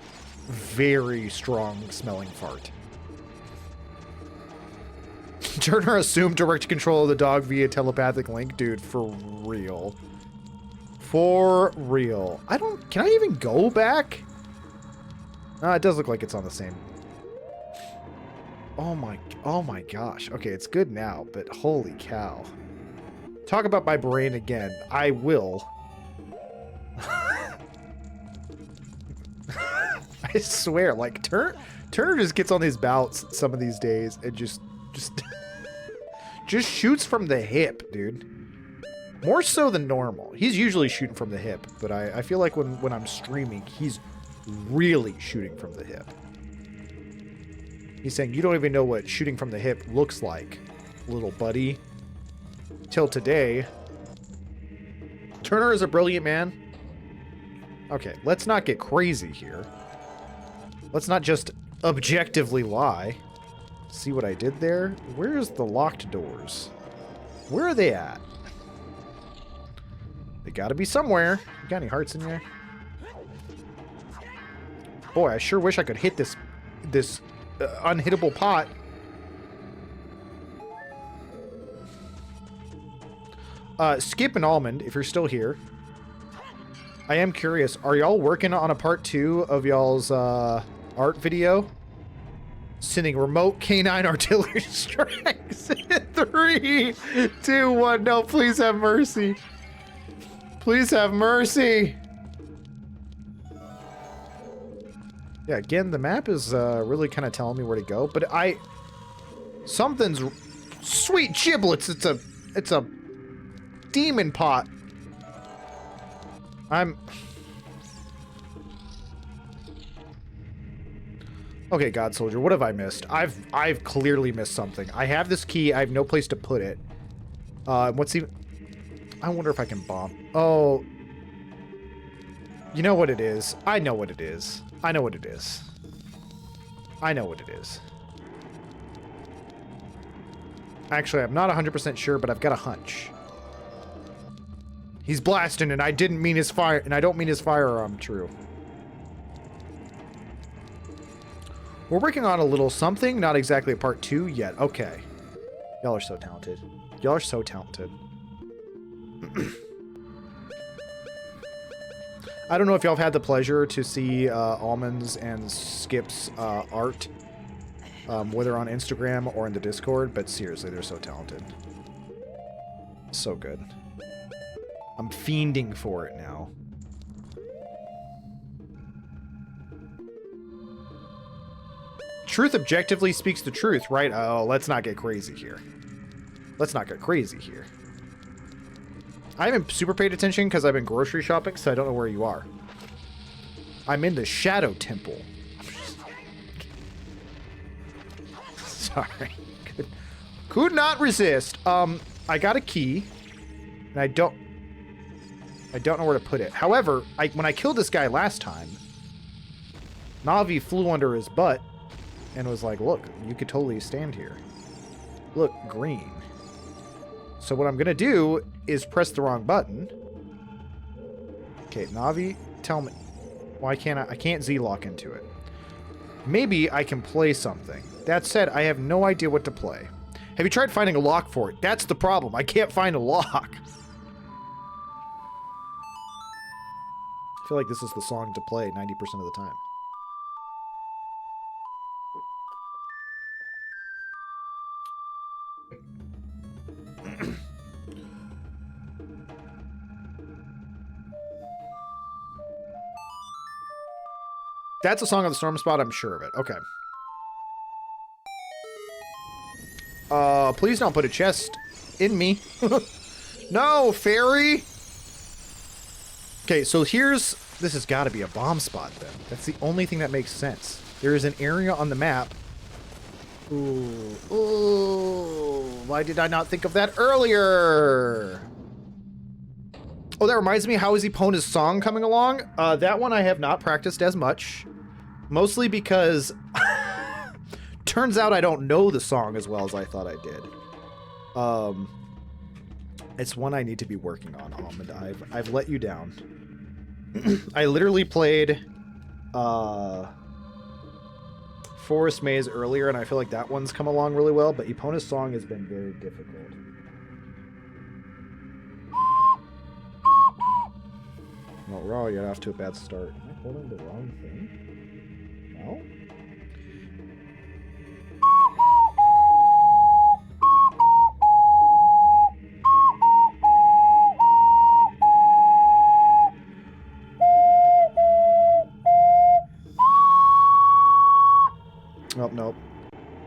very strong smelling fart. Turner assumed direct control of the dog via telepathic link. Dude, for real. For real. Can I even go back? It does look like it's on the same. Oh my gosh. Okay, it's good now, but holy cow. Talk about my brain again. I will. I swear, like, Turner just gets on these bouts some of these days and just shoots from the hip, dude. More so than normal. He's usually shooting from the hip, but I feel like when I'm streaming, he's really shooting from the hip. He's saying, you don't even know what shooting from the hip looks like, little buddy. Till today. Turner is a brilliant man. Okay, let's not get crazy here. Let's not just objectively lie. See what I did there? Where's the locked doors? Where are they at? They gotta be somewhere. You got any hearts in there? Boy, I sure wish I could hit this unhittable pot. Skip and Almond, if you're still here. I am curious, are y'all working on a part 2 of y'all's art video? Sending remote canine artillery strikes in 3, 2, 1. No, please have mercy. Please have mercy. Yeah, again, the map is really kind of telling me where to go, but something's sweet giblets. It's a demon pot. Okay, God Soldier, what have I missed? I've clearly missed something. I have this key. I have no place to put it. What's even? I wonder if I can bomb. Oh, you know what it is. I know what it is. I know what it is. I know what it is. Actually, I'm not 100% sure, but I've got a hunch. He's blasting, and I didn't mean his fire, and I don't mean his firearm. True. We're working on a little something, not exactly a part 2 yet. Okay. Y'all are so talented. Y'all are so talented. I don't know if y'all have had the pleasure to see Almond's and Skip's art, whether on Instagram or in the Discord, but seriously, they're so talented. So good. I'm fiending for it now. Truth objectively speaks the truth, right? Oh, let's not get crazy here. Let's not get crazy here. I haven't super paid attention because I've been grocery shopping, so I don't know where you are. I'm in the Shadow Temple. Sorry. Could not resist. I got a key, and I don't know where to put it. However, when I killed this guy last time, Navi flew under his butt and was like, look, you could totally stand here. Look, green. So what I'm going to do is press the wrong button. Okay, Navi, tell me. Why can't I can't Z-lock into it. Maybe I can play something. That said, I have no idea what to play. Have you tried finding a lock for it? That's the problem. I can't find a lock. I feel like this is the song to play 90% of the time. That's a song on the storm spot, I'm sure of it. Okay. Please don't put a chest in me. No, fairy! Okay, so this has got to be a bomb spot then. That's the only thing that makes sense. There is an area on the map. Ooh, why did I not think of that earlier? Oh, that reminds me, how is Epona's song coming along? That one I have not practiced as much. Mostly because turns out I don't know the song as well as I thought I did. It's one I need to be working on, Almond. I've let you down. I literally played Forest Maze earlier, and I feel like that one's come along really well, but Epona's song has been very difficult. No, we're already off to a bad start. Am I holding the wrong thing? No? Oh, nope.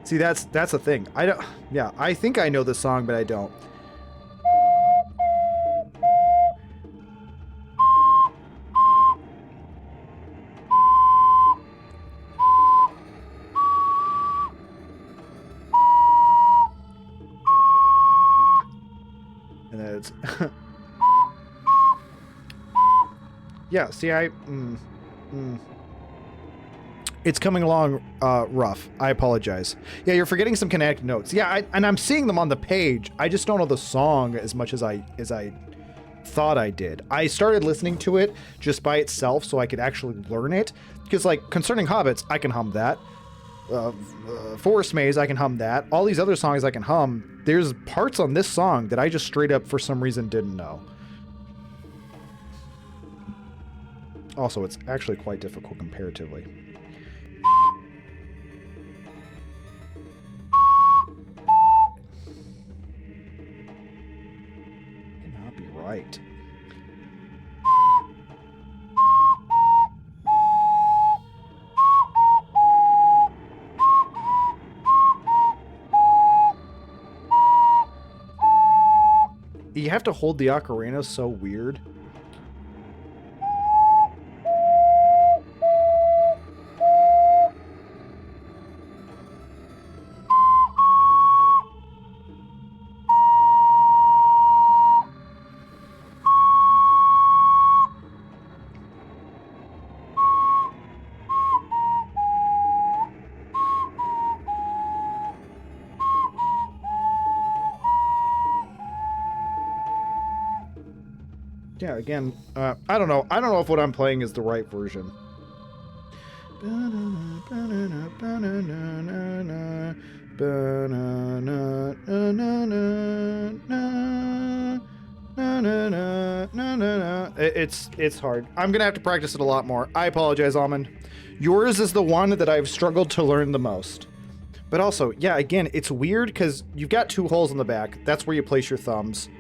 See, that's the thing. Yeah, I think I know the song, but I don't. And then it's yeah, see, it's coming along rough. I apologize. Yeah, you're forgetting some kinetic notes. Yeah, and I'm seeing them on the page. I just don't know the song as much as I thought I did. I started listening to it just by itself so I could actually learn it. Because, like, concerning hobbits, I can hum that. Forest Maze, I can hum that. All these other songs I can hum. There's parts on this song that I just straight up, for some reason, didn't know. Also, it's actually quite difficult comparatively. Cannot be right. You have to hold the ocarina so weird. Yeah, again, I don't know. I don't know if what I'm playing is the right version. It's hard. I'm gonna have to practice it a lot more. I apologize, Almond. Yours is the one that I've struggled to learn the most. But also, yeah, again, it's weird because you've got 2 holes in the back. That's where you place your thumbs.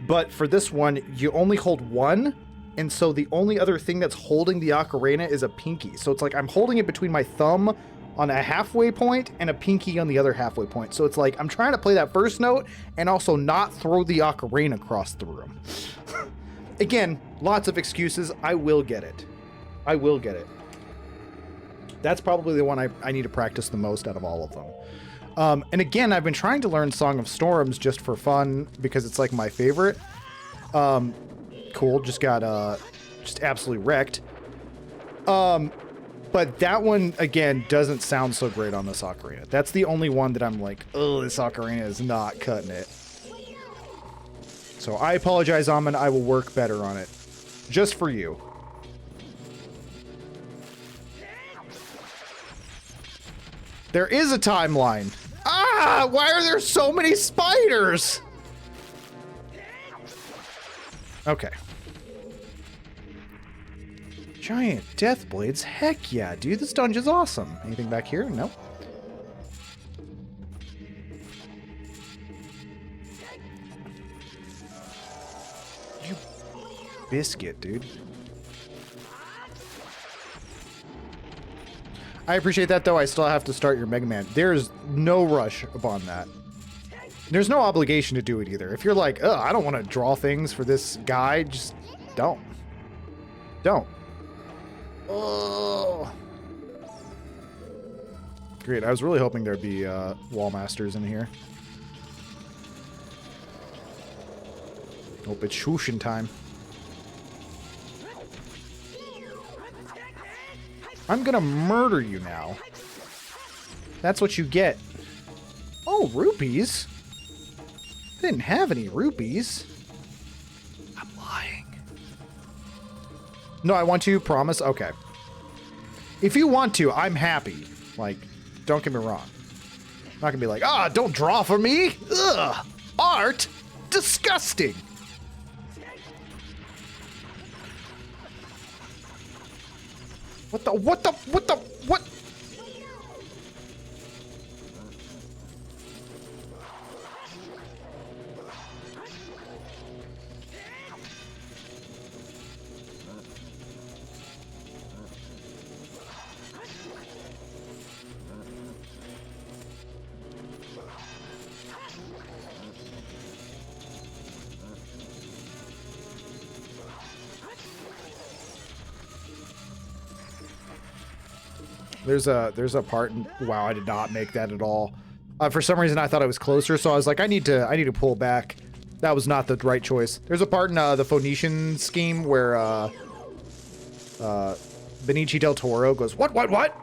But for this one, you only hold one, and so the only other thing that's holding the ocarina is a pinky. So it's like I'm holding it between my thumb on a halfway point and a pinky on the other halfway point. So it's like I'm trying to play that first note and also not throw the ocarina across the room. Again, lots of excuses. I will get it. I will get it. That's probably the one I need to practice the most out of all of them. And again, I've been trying to learn Song of Storms just for fun because it's like my favorite. Cool, just got just absolutely wrecked. But that one, again, doesn't sound so great on this ocarina. That's the only one that I'm like, oh, this ocarina is not cutting it. So I apologize, Amon. I will work better on it. Just for you. There is a timeline. Ah, why are there so many spiders? Okay. Giant death blades. Heck yeah, dude. This dungeon's awesome. Anything back here? No. You biscuit, dude. I appreciate that, though. I still have to start your Mega Man. There's no rush upon that. There's no obligation to do it either. If you're like, ugh, I don't want to draw things for this guy, just don't. Don't. Oh. Great. I was really hoping there'd be wall masters in here. Hope it's Shushin time. I'm gonna murder you now. That's what you get. Oh, rupees? I didn't have any rupees. I'm lying. No, I want to, promise? Okay. If you want to, I'm happy. Like, don't get me wrong. I'm not gonna be like, ah, don't draw for me! Ugh! Art? Disgusting! What? There's a part, wow, I did not make that at all. For some reason, I thought I was closer, so I was like, I need to pull back. That was not the right choice. There's a part in the Phoenician scheme where Benicio del Toro goes, what?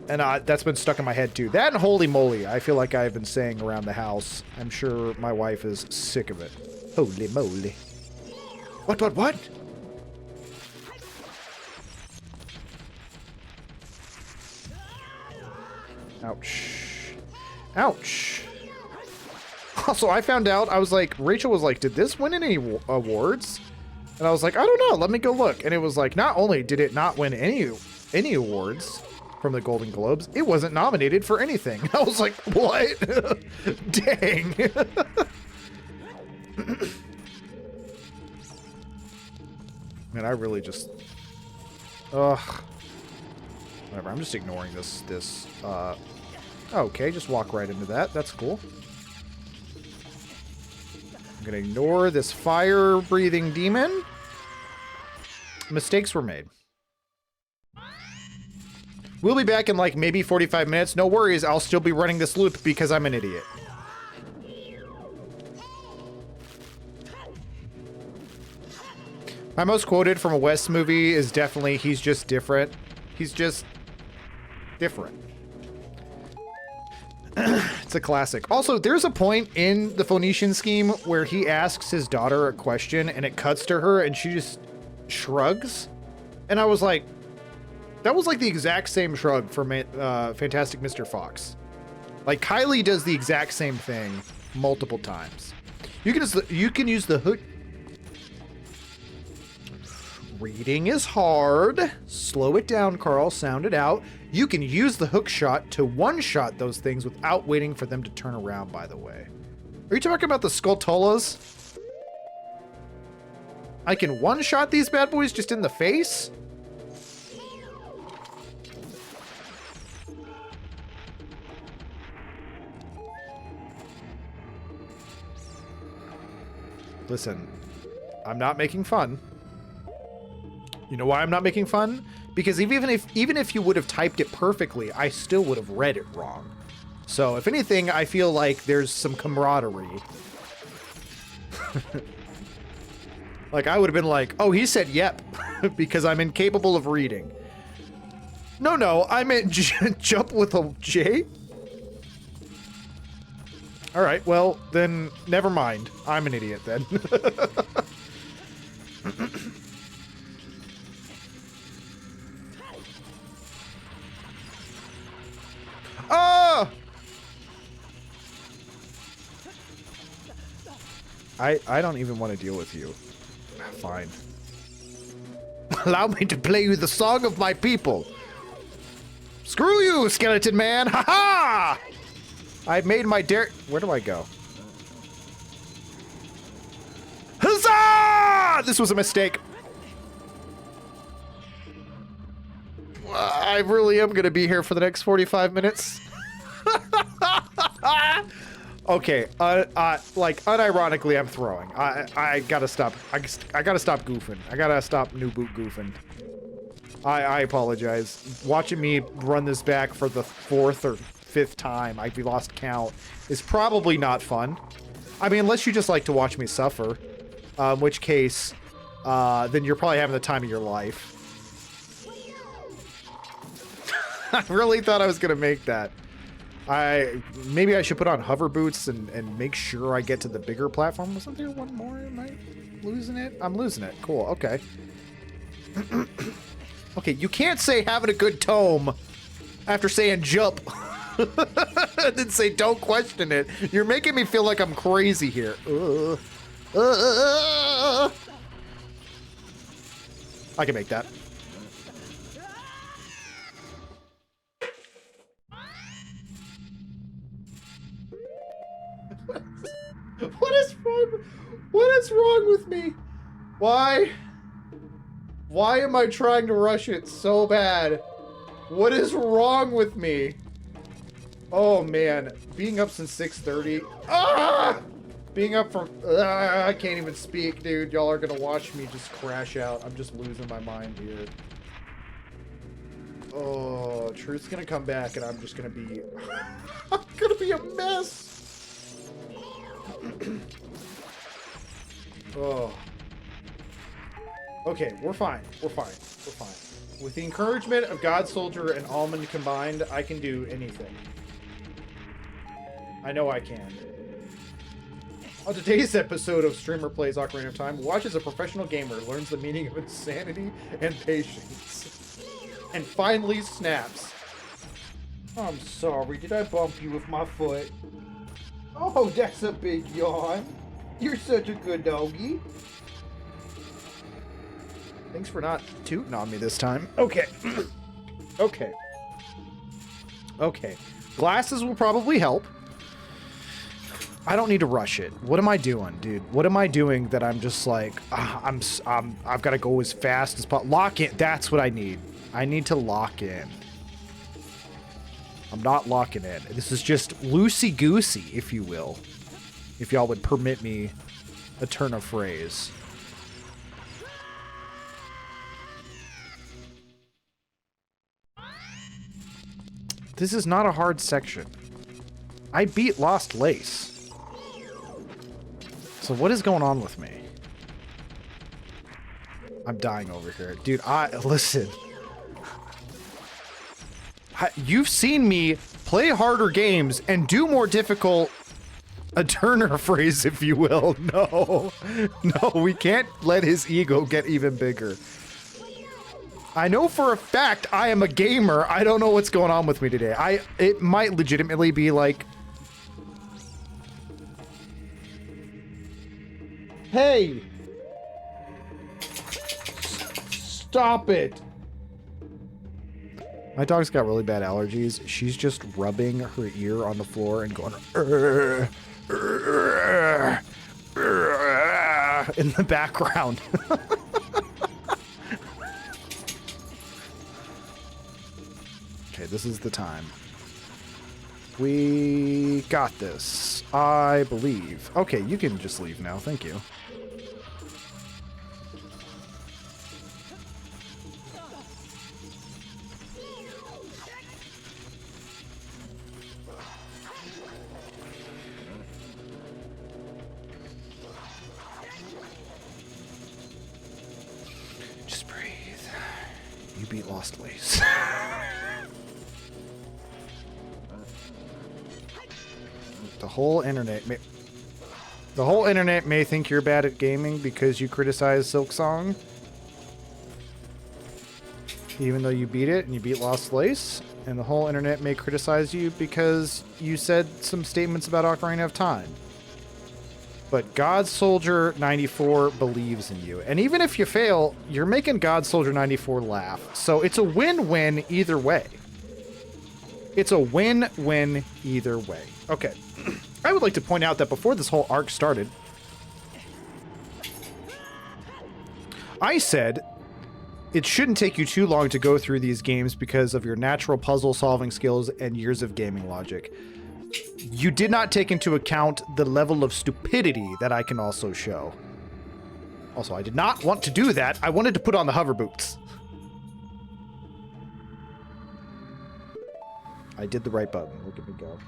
And that's been stuck in my head too. That and holy moly, I feel like I've been saying around the house. I'm sure my wife is sick of it. Holy moly. What? Ouch. Ouch. Also, I found out, I was like, Rachel was like, did this win any awards? And I was like, I don't know, let me go look. And it was like, not only did it not win any awards from the Golden Globes, it wasn't nominated for anything. I was like, what? Dang. Man, I really just... Ugh. Whatever, I'm just ignoring this. Okay, just walk right into that. That's cool. I'm gonna ignore this fire-breathing demon. Mistakes were made. We'll be back in like maybe 45 minutes. No worries, I'll still be running this loop because I'm an idiot. My most quoted from a Wes movie is definitely, he's just different. He's just different. It's a classic. Also, there's a point in the Phoenician Scheme where he asks his daughter a question and it cuts to her and she just shrugs. And I was like, that was like the exact same shrug from Fantastic Mr. Fox. Like, Kylie does the exact same thing multiple times. You can use the hook. Reading is hard. Slow it down, Carl. Sound it out. You can use the hook shot to one-shot those things without waiting for them to turn around, by the way. Are you talking about the Skulltulas? I can one-shot these bad boys just in the face? Listen, I'm not making fun. You know why I'm not making fun? Because even if you would have typed it perfectly, I still would have read it wrong. So if anything, I feel like there's some camaraderie. Like, I would have been like, oh, he said yep, because I'm incapable of reading. No, I meant jump with a J? All right, well, then never mind. I'm an idiot then. Oh! I don't even want to deal with you. Fine. Allow me to play you the song of my people. Screw you, skeleton man! Ha ha! I made my dare. Where do I go? Huzzah! This was a mistake. I really am going to be here for the next 45 minutes. Okay, like, unironically, I'm throwing. I gotta stop. I gotta stop goofing. I gotta stop new boot goofing. I apologize. Watching me run this back for the 4th or 5th time, I've lost count, is probably not fun. I mean, unless you just like to watch me suffer, in which case, then you're probably having the time of your life. I really thought I was gonna make that. Maybe I should put on hover boots and make sure I get to the bigger platform. Wasn't there one more? Am I losing it? I'm losing it. Cool. Okay. Okay, you can't say having a good tome after saying jump. And then say don't question it. You're making me feel like I'm crazy here. I can make that. What is wrong with me? Why am I trying to rush it so bad? What is wrong with me? Oh man, being up since 6:30. Ah! Being up from I can't even speak, dude. Y'all are gonna watch me just crash out. I'm just losing my mind here. Oh, truth's gonna come back and I'm just gonna be I'm gonna be a mess. Oh. Okay, we're fine. We're fine. We're fine. With the encouragement of God Soldier and Almond combined, I can do anything. I know I can. On today's episode of Streamer Plays Ocarina of Time, watch as a professional gamer learns the meaning of insanity and patience. And finally snaps. I'm sorry, did I bump you with my foot? Oh, that's a big yawn. You're such a good doggy. Thanks for not tooting on me this time. Okay. Okay. Okay. Glasses will probably help. I don't need to rush it. What am I doing, dude? What am I doing that I'm just like, I've got to go as fast as possible. Lock in. That's what I need. I need to lock in. I'm not locking in. This is just loosey-goosey, if you will. If y'all would permit me a turn of phrase. This is not a hard section. I beat Lost Lace. So what is going on with me? I'm dying over here. Dude, listen. You've seen me play harder games and do more difficult a Turner phrase, if you will. No. No, we can't let his ego get even bigger. I know for a fact I am a gamer. I don't know what's going on with me today. It might legitimately be like... Hey! Stop it! My dog's got really bad allergies. She's just rubbing her ear on the floor and going in the background. Okay, this is the time. We got this, I believe. Okay, you can just leave now. Thank you. Just breathe. You beat Lost Lace. The whole internet may think you're bad at gaming because you criticize Silksong, even though you beat it and you beat Lost Lace, and the whole internet may criticize you because you said some statements about Ocarina of Time. But God Soldier 94 believes in you, and even if you fail, you're making God Soldier 94 laugh. So it's a win-win either way. It's a win-win either way. Okay. I would like to point out that before this whole arc started, I said it shouldn't take you too long to go through these games because of your natural puzzle-solving skills and years of gaming logic. You did not take into account the level of stupidity that I can also show. Also, I did not want to do that. I wanted to put on the hover boots. I did the right button. Look at me go.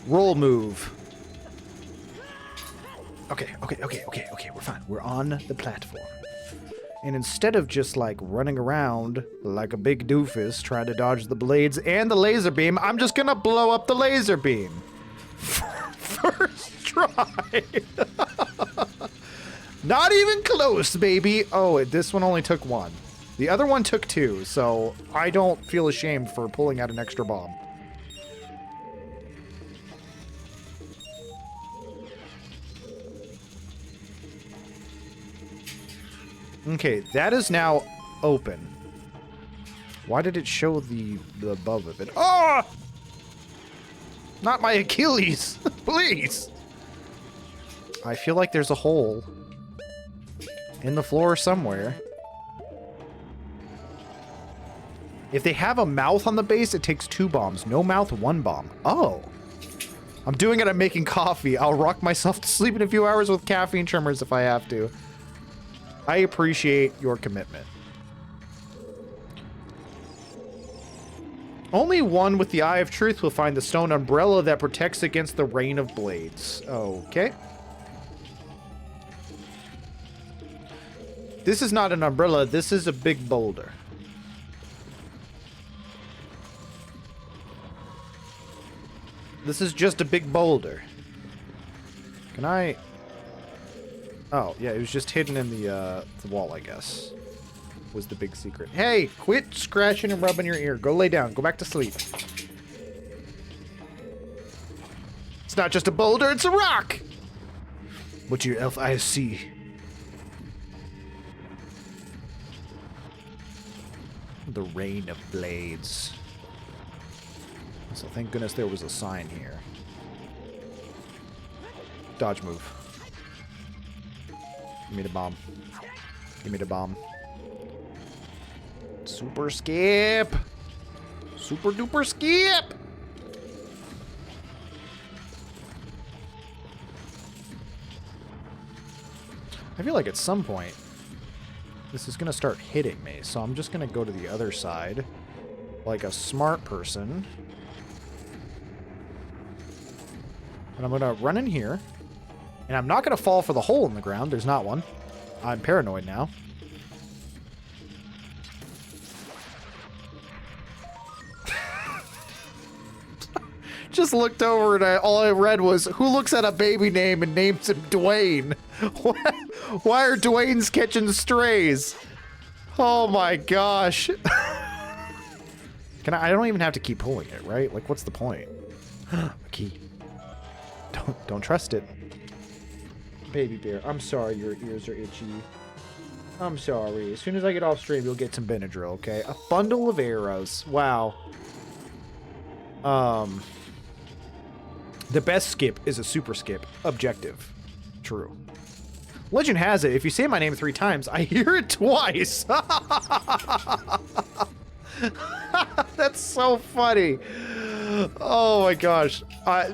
Roll move. Okay, we're fine. We're on the platform. And instead of just like running around like a big doofus trying to dodge the blades and the laser beam, I'm just gonna blow up the laser beam. First try. Not even close, baby. Oh, this one only took one. The other one took two, so I don't feel ashamed for pulling out an extra bomb. Okay, that is now open. Why did it show the above of it? Oh! Not my Achilles! Please! I feel like there's a hole in the floor somewhere. If they have a mouth on the base, it takes 2 bombs. No mouth, 1 bomb. Oh. I'm doing it. I'm making coffee. I'll rock myself to sleep in a few hours with caffeine tremors if I have to. I appreciate your commitment. Only one with the Eye of Truth will find the stone umbrella that protects against the rain of blades. Okay. This is not an umbrella. This is a big boulder. This is just a big boulder. Can I... Oh, yeah, it was just hidden in the wall, I guess. was the big secret. Hey, quit scratching and rubbing your ear. Go lay down. Go back to sleep. It's not just a boulder, it's a rock! What do your elf eyes see? The rain of blades. So thank goodness there was a sign here. Dodge move. Give me the bomb. Give me the bomb. Super skip! Super duper skip! I feel like at some point this is going to start hitting me, so I'm just going to go to the other side like a smart person. And I'm going to run in here. And I'm not going to fall for the hole in the ground. There's not one. I'm paranoid now. Just looked over and all I read was, who looks at a baby name and names him Dwayne? Why are Dwaynes catching strays? Oh my gosh. I don't even have to keep pulling it, right? Like, what's the point? A key. Don't trust it. Baby bear, I'm sorry your ears are itchy. I'm sorry. As soon as I get off stream, you'll get some Benadryl, okay? A bundle of arrows. Wow. The best skip is a super skip. Objective. True. Legend has it, if you say my name 3 times, I hear it twice. That's so funny. Oh my gosh. I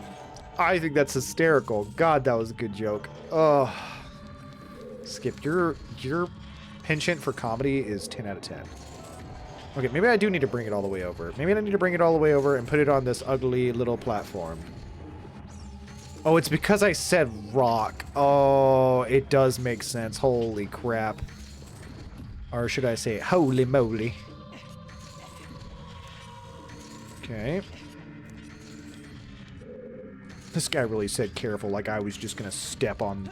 think that's hysterical. God, that was a good joke. Oh. Skip, your penchant for comedy is 10 out of 10. Okay, maybe I do need to bring it all the way over. Maybe I need to bring it all the way over and put it on this ugly little platform. Oh, it's because I said rock. Oh, it does make sense. Holy crap. Or should I say, holy moly. Okay. This guy really said careful, like I was just gonna step on...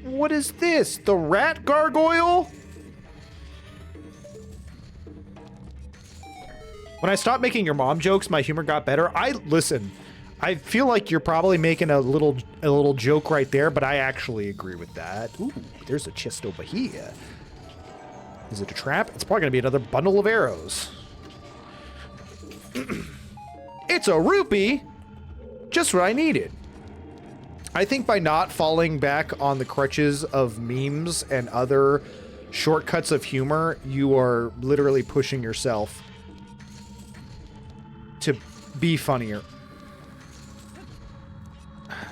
What is this? The rat gargoyle? When I stopped making your mom jokes, my humor got better. Listen, I feel like you're probably making a little joke right there, but I actually agree with that. Ooh, there's a chest over here. Is it a trap? It's probably gonna be another bundle of arrows. It's a rupee! Just what I needed. I think by not falling back on the crutches of memes and other shortcuts of humor, you are literally pushing yourself to be funnier.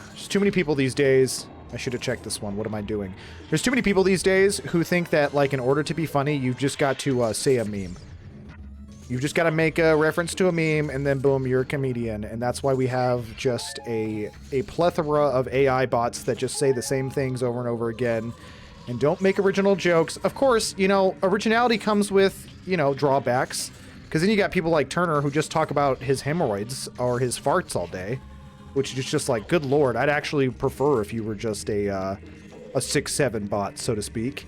There's too many people these days. I should have checked this one. What am I doing? There's too many people these days who think that, like, in order to be funny, you've just got to say a meme. You've just got to make a reference to a meme, and then boom, you're a comedian. And that's why we have just a plethora of AI bots that just say the same things over and over again and don't make original jokes. Of course, you know, originality comes with, you know, drawbacks. Because then you got people like Turner who just talk about his hemorrhoids or his farts all day, which is just like, good lord, I'd actually prefer if you were just a 6'7" bot, so to speak.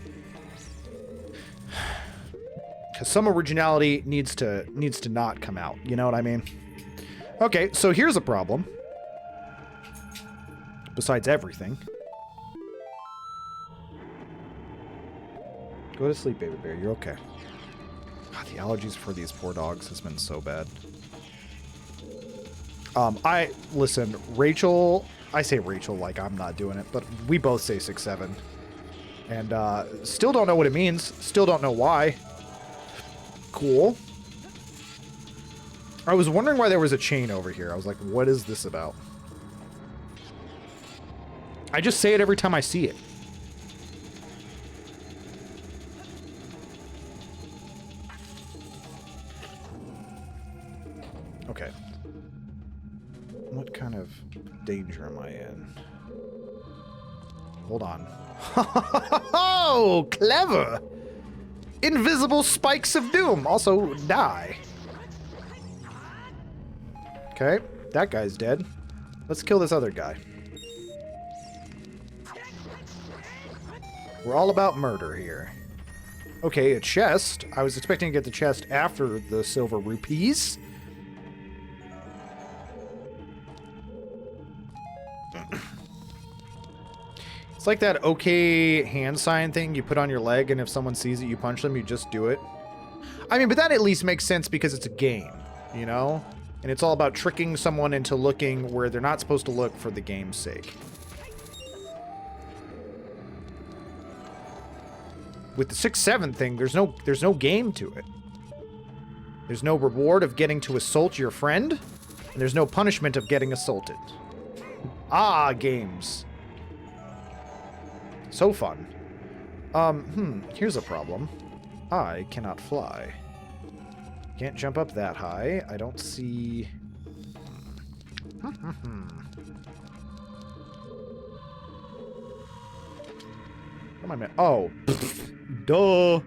Because some originality needs to not come out. You know what I mean? Okay, so here's a problem. Besides everything. Go to sleep, baby bear. You're okay. God, the allergies for these poor dogs has been so bad. Listen, Rachel, I say Rachel like I'm not doing it, but we both say 6'7". And still don't know what it means. Still don't know why. Cool. I was wondering why there was a chain over here. I was like, what is this about? I just say it every time I see it. Okay. What kind of danger am I in? Hold on. Oh, clever! Invisible spikes of doom. Also, die. Okay, that guy's dead. Let's kill this other guy. We're all about murder here. Okay, a chest. I was expecting to get the chest after the silver rupees. It's like that okay hand sign thing you put on your leg, and if someone sees it, you punch them, you just do it. I mean, but that at least makes sense because it's a game, you know? And it's all about tricking someone into looking where they're not supposed to look for the game's sake. With the 6-7 thing, there's no game to it. There's no reward of getting to assault your friend, and there's no punishment of getting assaulted. Ah, games. So fun. Here's a problem. I cannot fly. Can't jump up that high. I don't see... What am I meant? Oh. Duh.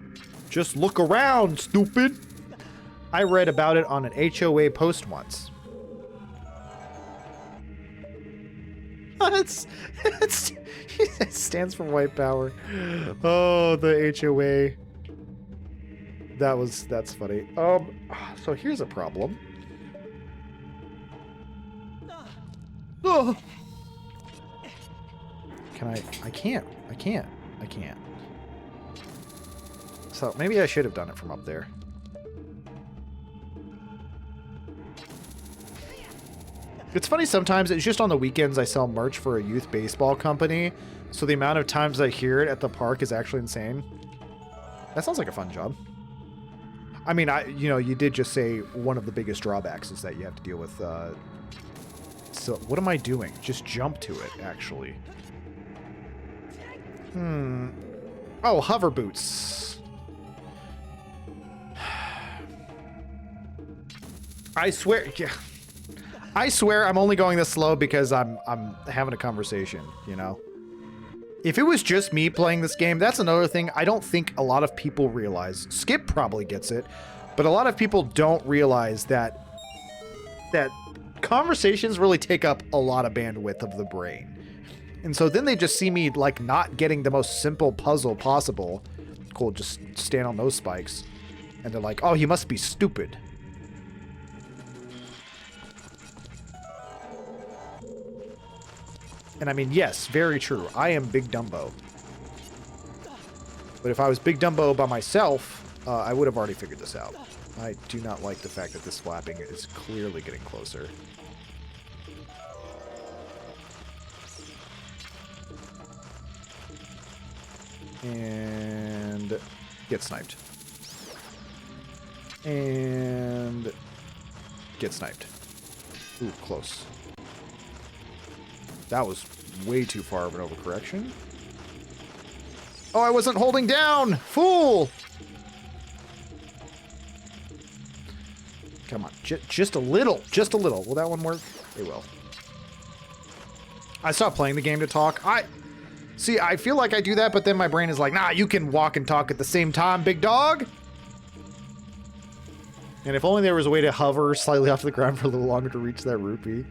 Just look around, stupid. I read about it on an HOA post once. It stands for white power. Oh, the HOA. That's funny. So here's a problem. Oh. I can't. So maybe I should have done it from up there. It's funny sometimes, it's just on the weekends I sell merch for a youth baseball company, so the amount of times I hear it at the park is actually insane. That sounds like a fun job. I mean, you did just say one of the biggest drawbacks is that you have to deal with, so what am I doing? Just jump to it, actually. Oh, hover boots. I swear, yeah. I swear I'm only going this slow because I'm having a conversation, you know? If it was just me playing this game, that's another thing I don't think a lot of people realize. Skip probably gets it, but a lot of people don't realize that conversations really take up a lot of bandwidth of the brain. And so then they just see me, like, not getting the most simple puzzle possible. Cool, just stand on those spikes. And they're like, oh, he must be stupid. And I mean, yes, very true. I am Big Dumbo. But if I was Big Dumbo by myself, I would have already figured this out. I do not like the fact that this flapping is clearly getting closer. And get sniped. And get sniped. Ooh, close. That was way too far of an overcorrection. Oh, I wasn't holding down! Fool! Come on, just a little. Just a little. Will that one work? It will. I stopped playing the game to talk. See, I feel like I do that, but then my brain is like, nah, you can walk and talk at the same time, big dog! And if only there was a way to hover slightly off the ground for a little longer to reach that rupee.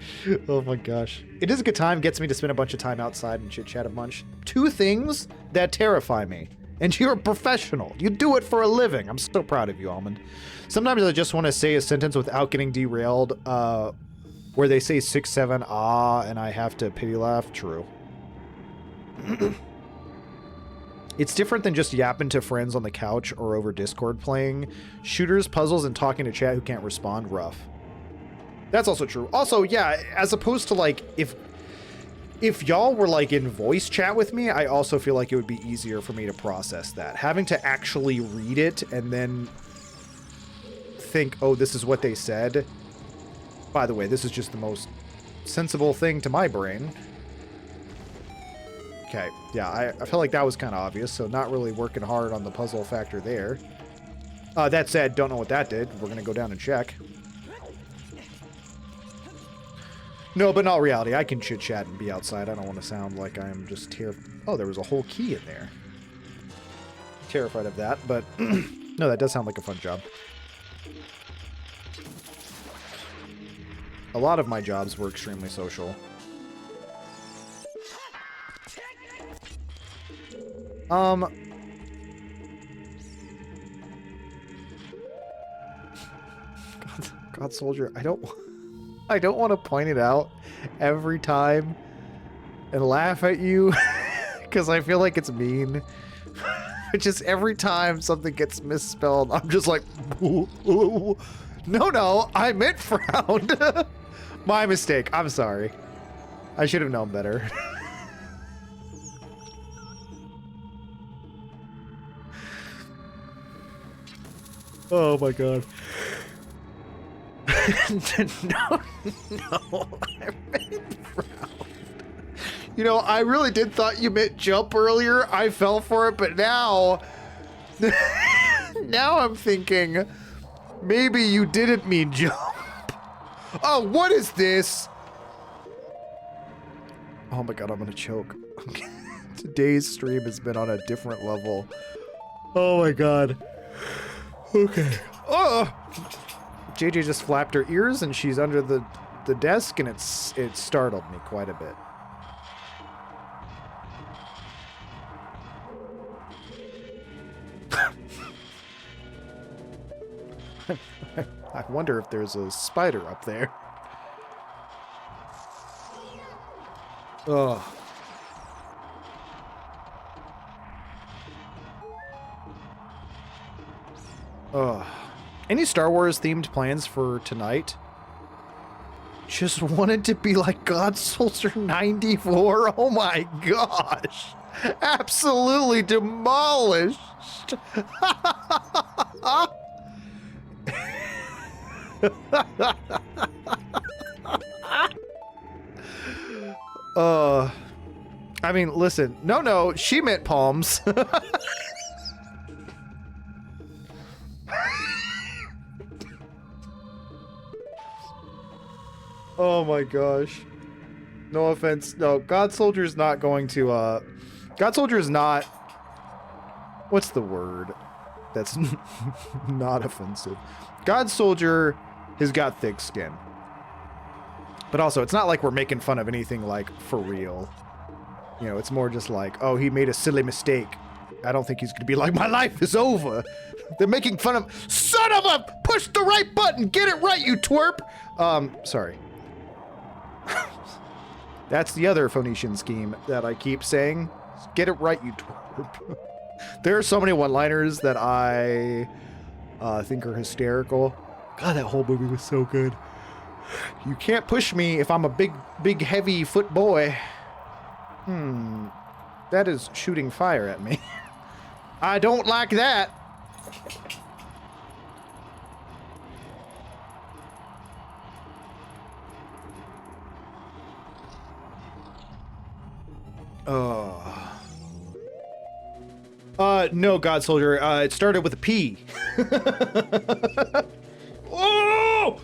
Oh my gosh. It is a good time, gets me to spend a bunch of time outside and chit-chat a bunch. Two things that terrify me. And you're a professional. You do it for a living. I'm so proud of you, Almond. Sometimes I just want to say a sentence without getting derailed, where they say 6-7, ah, and I have to pity laugh. True. It's different than just yapping to friends on the couch or over Discord playing shooters, puzzles, and talking to chat who can't respond. Rough. That's also true. Also, yeah, as opposed to, like, if y'all were, like, in voice chat with me, I also feel like it would be easier for me to process that. Having to actually read it and then think, oh, this is what they said. By the way, this is just the most sensible thing to my brain. Okay, yeah, I felt like that was kind of obvious, so not really working hard on the puzzle factor there. That said, don't know what that did. We're going to go down and check. No, but in all reality, I can chit-chat and be outside. I don't want to sound like I'm just here. Oh, there was a whole key in there. Terrified of that, but no, that does sound like a fun job. A lot of my jobs were extremely social. God Soldier, I don't want to point it out every time and laugh at you because I feel like it's mean. Just every time something gets misspelled, I'm just like, ooh, ooh. No, I meant frowned. My mistake. I'm sorry. I should have known better. Oh my god. No, I meant frowned. You know, I really did thought you meant jump earlier. I fell for it, but now... now I'm thinking, maybe you didn't mean jump. Oh, what is this? Oh my god, I'm gonna choke. Today's stream has been on a different level. Oh my god. Okay. Oh! JJ just flapped her ears and she's under the desk and it startled me quite a bit. I wonder if there's a spider up there. Ugh. Ugh. Any Star Wars themed plans for tonight? Just wanted to be like God Soldier 94. Oh my gosh. Absolutely demolished. I mean, listen. No, she meant palms. Oh my gosh. No offense. No, God Soldier's not going to, God Soldier is not... What's the word that's not offensive? God Soldier has got thick skin. But also, it's not like we're making fun of anything, like, for real. You know, it's more just like, oh, he made a silly mistake. I don't think he's gonna be like, my life is over. They're making fun of... Son of a... Push the right button! Get it right, you twerp! Sorry. That's the other Phoenician scheme that I keep saying. Get it right, you twerp. There are so many one-liners that I think are hysterical. God, that whole movie was so good. You can't push me if I'm a big, heavy foot boy. That is shooting fire at me. I don't like that. No, God Soldier. It started with a P. Oh!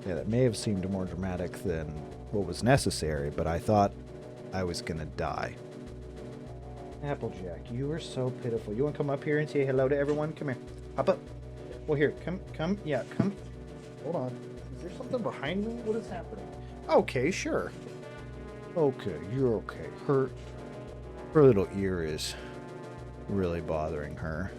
Yeah, that may have seemed more dramatic than what was necessary, but I thought I was gonna die. Applejack, you are so pitiful. You want to come up here and say hello to everyone? Come here. Hop up. Well, here. Come. Yeah, come. Hold on. Is there something behind me? What is happening? Okay, sure. Okay, you're okay. Her little ear is really bothering her.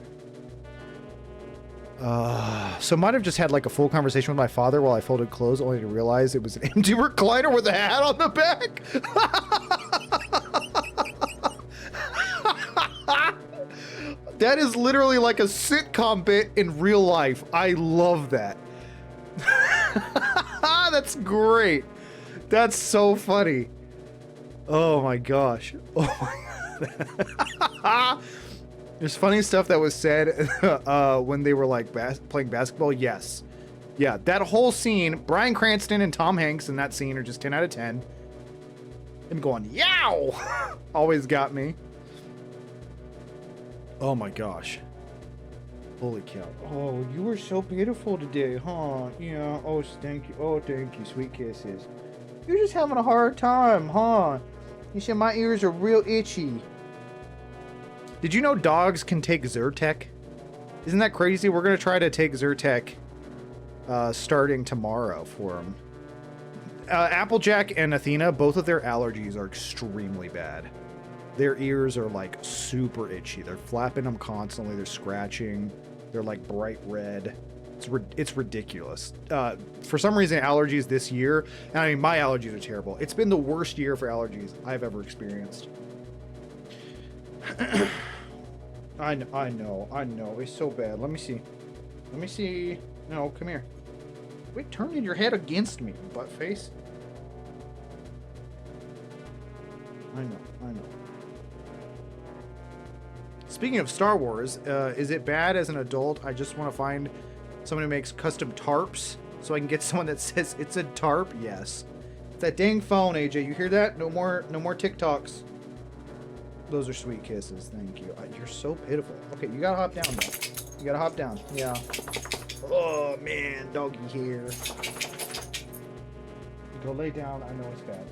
So might have just had like a full conversation with my father while I folded clothes, only to realize it was an empty recliner with a hat on the back. That is literally like a sitcom bit in real life. I love that. That's great. That's so funny. Oh my gosh. Oh my god. There's funny stuff that was said when they were like playing basketball. Yes. Yeah, that whole scene, Bryan Cranston and Tom Hanks in that scene are just 10 out of 10. Him going, yow! Always got me. Oh my gosh. Holy cow. Oh, you were so beautiful today, huh? Yeah, oh, thank you. Oh, thank you, sweet kisses. You're just having a hard time, huh? You said my ears are real itchy. Did you know dogs can take Zyrtec? Isn't that crazy? We're going to try to take Zyrtec starting tomorrow for them. Applejack and Athena, both of their allergies are extremely bad. Their ears are like super itchy. They're flapping them constantly. They're scratching. They're like bright red. It's ridiculous. For some reason, allergies this year, and I mean, my allergies are terrible. It's been the worst year for allergies I've ever experienced. I know. It's so bad. Let me see. No, come here. Quit turning your head against me, butt face. I know. Speaking of Star Wars, is it bad as an adult? I just want to find someone who makes custom tarps so I can get someone that says it's a tarp. Yes. It's that dang phone, AJ. You hear that? No more TikToks. Those are sweet kisses. Thank you. You're so pitiful. Okay, you gotta hop down though. You gotta hop down. Yeah. Oh man, doggy hair. You go lay down. I know it's bad.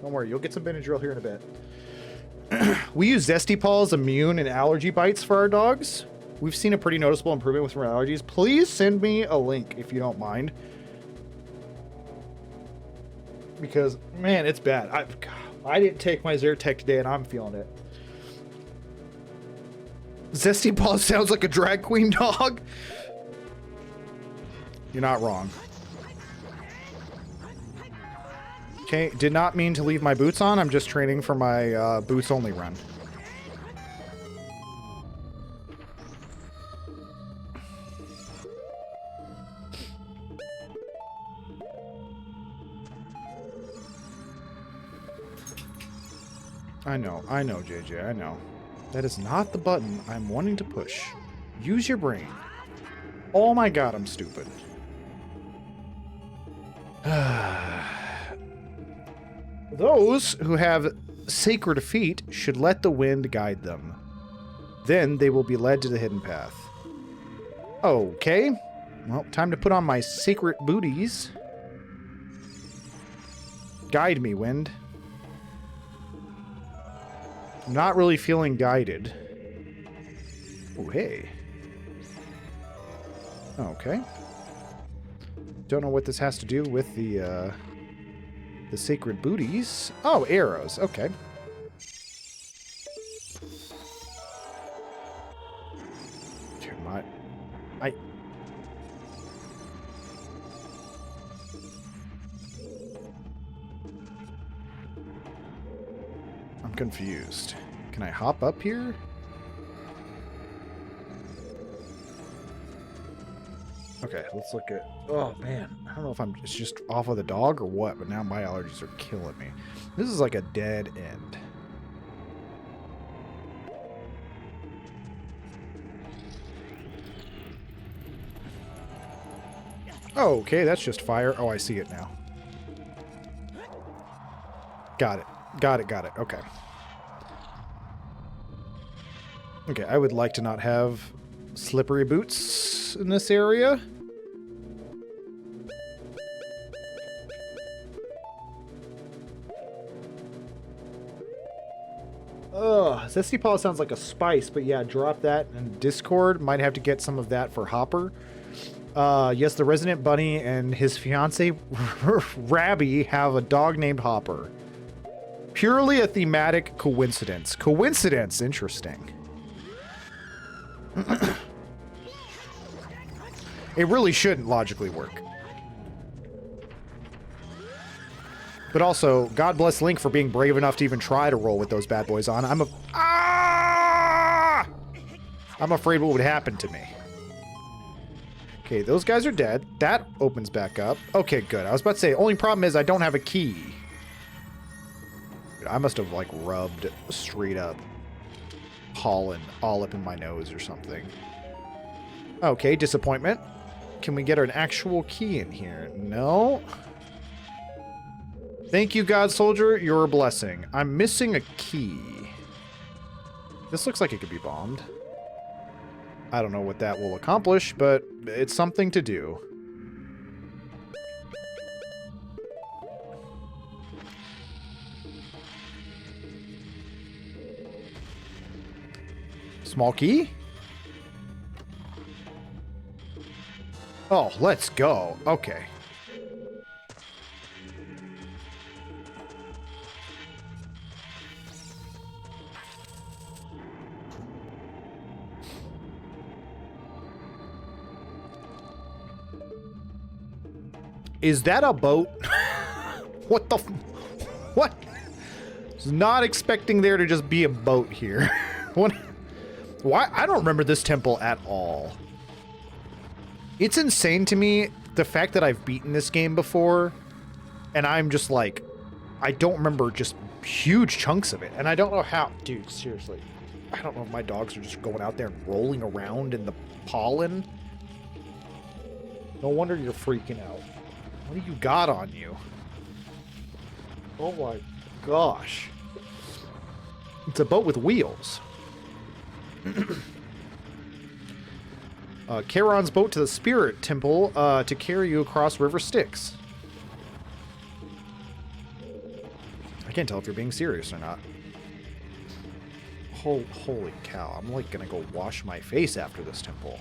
Don't worry, you'll get some Benadryl here in a bit. We use Zesty Paws immune and allergy bites for our dogs. We've seen a pretty noticeable improvement with allergies. Please send me a link if you don't mind. Because, man, it's bad. I didn't take my Zyrtec today and I'm feeling it. Zesty Paws sounds like a drag queen dog. You're not wrong. Okay, did not mean to leave my boots on. I'm just training for my boots only run. I know, JJ, I know. That is not the button I'm wanting to push. Use your brain. Oh my god, I'm stupid. Those who have sacred feet should let the wind guide them. Then they will be led to the hidden path. Okay. Well, time to put on my sacred booties. Guide me, wind. I'm not really feeling guided. Oh, hey. Okay. Don't know what this has to do with the sacred booties. Oh, arrows. Okay. I'm confused. Can I hop up here? Okay, let's look at... Oh, man. I don't know if it's just off of the dog or what, but now my allergies are killing me. This is like a dead end. Oh, okay, that's just fire. Oh, I see it now. Got it. Got it. Okay. Okay, I would like to not have slippery boots in this area. Ugh, Zesty Paw sounds like a spice, but yeah, drop that in Discord. Might have to get some of that for Hopper. Yes, the resident bunny and his fiance, Rabby, have a dog named Hopper. Purely a thematic coincidence. Coincidence, interesting. It really shouldn't logically work. But also, God bless Link for being brave enough to even try to roll with those bad boys on. I'm afraid what would happen to me. Okay, those guys are dead. That opens back up. Okay, good. I was about to say, only problem is I don't have a key. I must have, like, rubbed straight up pollen all up in my nose or something. Okay, disappointment. Can we get an actual key in here? No. Thank you, God Soldier. You're a blessing. I'm missing a key. This looks like it could be bombed. I don't know what that will accomplish, but it's something to do. Small key? Oh, let's go. Okay. Is that a boat? What the... What? I was not expecting there to just be a boat here. What? Why? I don't remember this temple at all. It's insane to me, the fact that I've beaten this game before, and I'm just like, I don't remember just huge chunks of it, and I don't know how. Dude, seriously. I don't know if my dogs are just going out there and rolling around in the pollen. No wonder you're freaking out. What do you got on you? Oh my gosh. It's a boat with wheels. Charon's boat to the Spirit Temple to carry you across River Styx. I can't tell if you're being serious or not. Holy cow, I'm like gonna go wash my face after this temple.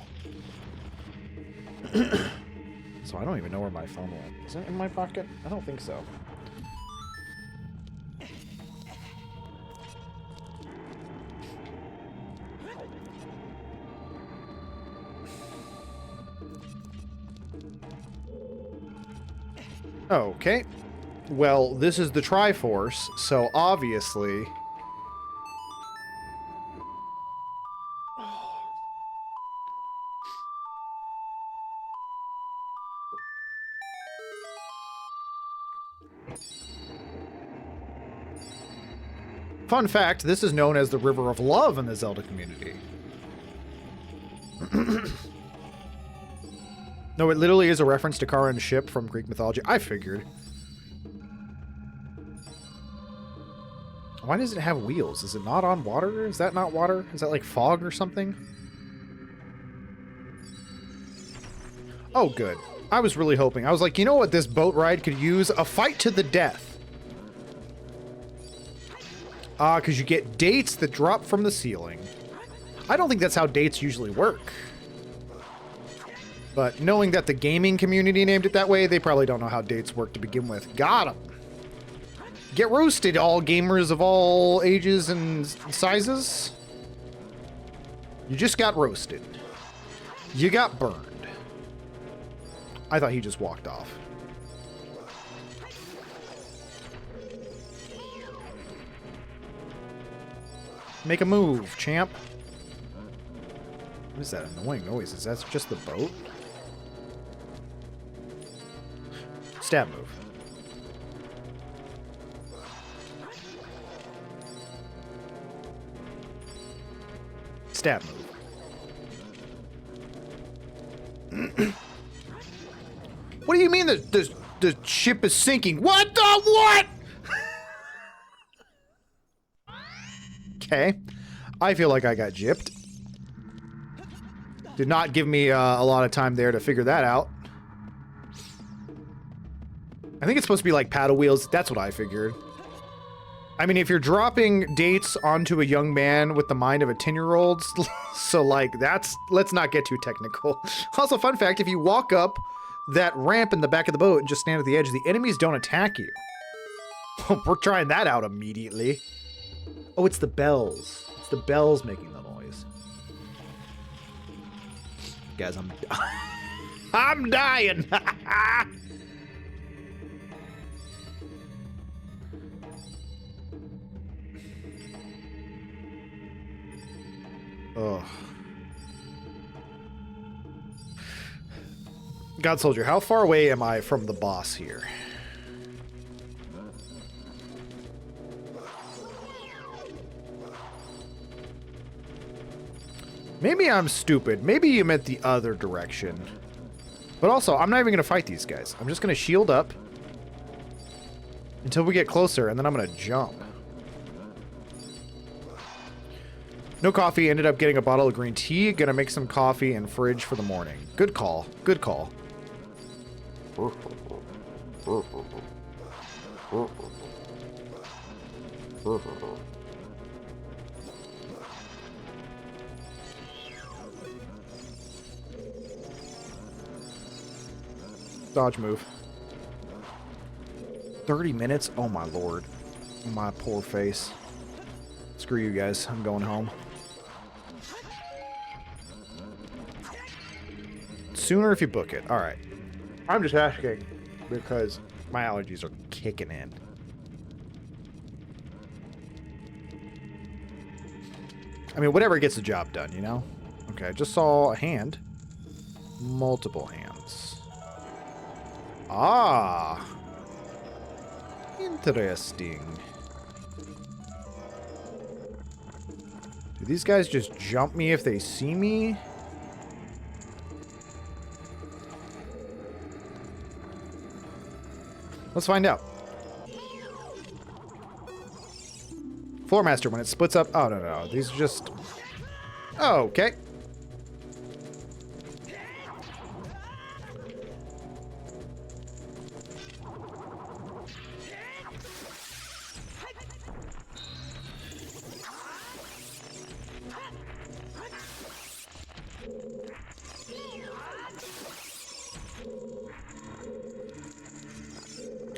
So I don't even know where my phone went. Is it in my pocket? I don't think so. Okay. Well, this is the Triforce, so obviously... Fun fact, this is known as the River of Love in the Zelda community. No, it literally is a reference to Charon's ship from Greek mythology. I figured. Why does it have wheels? Is it not on water? Is that not water? Is that like fog or something? Oh, good. I was really hoping. I was like, you know what this boat ride could use? A fight to the death. Because you get dates that drop from the ceiling. I don't think that's how dates usually work. But knowing that the gaming community named it that way, they probably don't know how dates work to begin with. Got 'em. Get roasted, all gamers of all ages and sizes. You just got roasted. You got burned. I thought he just walked off. Make a move, champ. What is that annoying noise? Is that just the boat? Stab move. Stab move. What do you mean the ship is sinking? What the what? Okay. I feel like I got gypped. Did not give me a lot of time there to figure that out. I think it's supposed to be like paddle wheels. That's what I figured. I mean, if you're dropping dates onto a young man with the mind of a 10-year-old, so like that's, let's not get too technical. Also, fun fact, if you walk up that ramp in the back of the boat and just stand at the edge, the enemies don't attack you. We're trying that out immediately. Oh, it's the bells. It's the bells making the noise. Guys, I'm dying. Ugh. God Soldier, how far away am I from the boss here? Maybe I'm stupid. Maybe you meant the other direction. But also, I'm not even going to fight these guys. I'm just going to shield up until we get closer, and then I'm going to jump. No coffee. Ended up getting a bottle of green tea. Gonna make some coffee and fridge for the morning. Good call. Good call. Dodge move. 30 minutes? Oh my lord. My poor face. Screw you guys. I'm going home. Sooner if you book it. Alright. I'm just asking. because my allergies are kicking in. I mean, whatever gets the job done, you know? Okay, I just saw a hand. Multiple hands. Ah! Interesting. Do these guys just jump me if they see me? Let's find out. Floor Master, when it splits up... Oh, no. These are just... Oh, okay.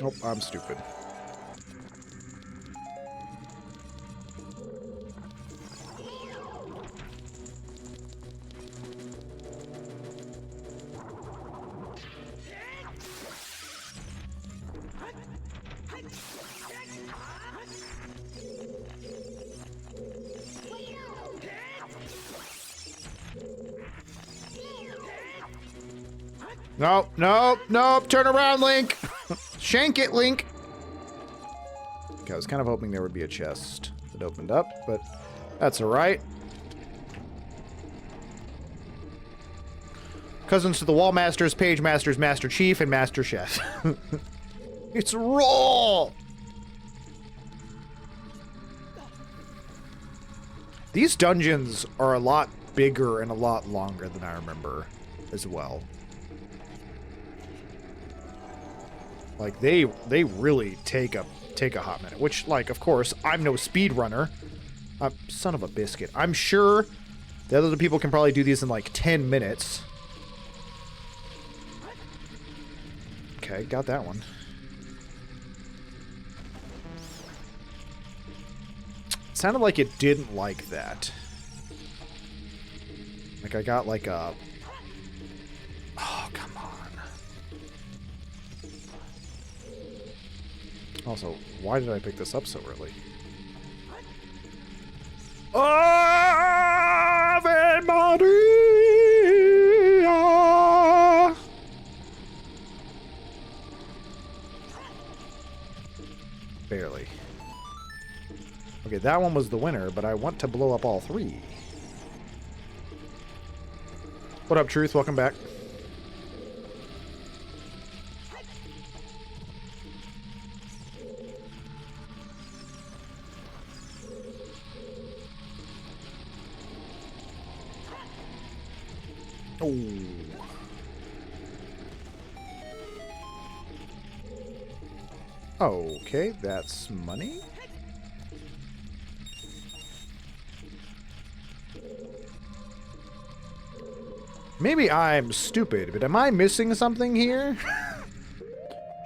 Oh, I'm stupid. Nope, nope, nope. Turn around, Link. Shank it, Link. Okay, I was kind of hoping there would be a chest that opened up, but that's all right. Cousins to the Wall Masters, Page Masters, Master Chief, and Master Chef. It's raw. These dungeons are a lot bigger and a lot longer than I remember as well. Like, they really take a hot minute. Which, like, of course, I'm no speedrunner. Son of a biscuit. I'm sure the other people can probably do these in, like, 10 minutes. Okay, got that one. It sounded like it didn't like that. Like, I got, like, a... Oh, come on. Also, why did I pick this up so early? Ave Maria! Barely. Okay, that one was the winner, but I want to blow up all three. What up, Truth? Welcome back. Okay, that's money. Maybe I'm stupid, but am I missing something here?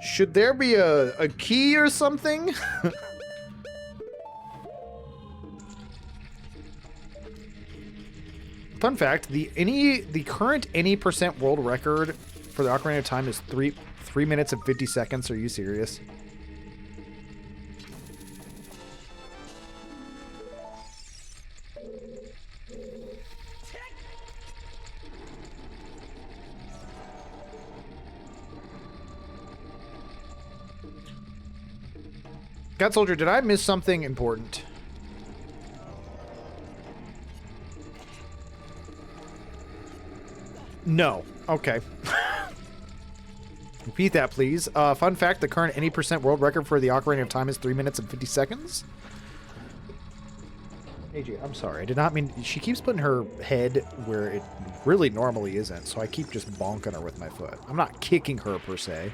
Should there be a key or something? Fun fact, the current any percent world record for the Ocarina of Time is 3 minutes and 50 seconds. Are you serious? God Soldier, did I miss something important? No. Okay. Repeat that, please. Fun fact, the current any percent world record for the Ocarina of Time is 3 minutes and 50 seconds. AJ, I'm sorry. I did not mean... She keeps putting her head where it really normally isn't, so I keep just bonking her with my foot. I'm not kicking her, per se.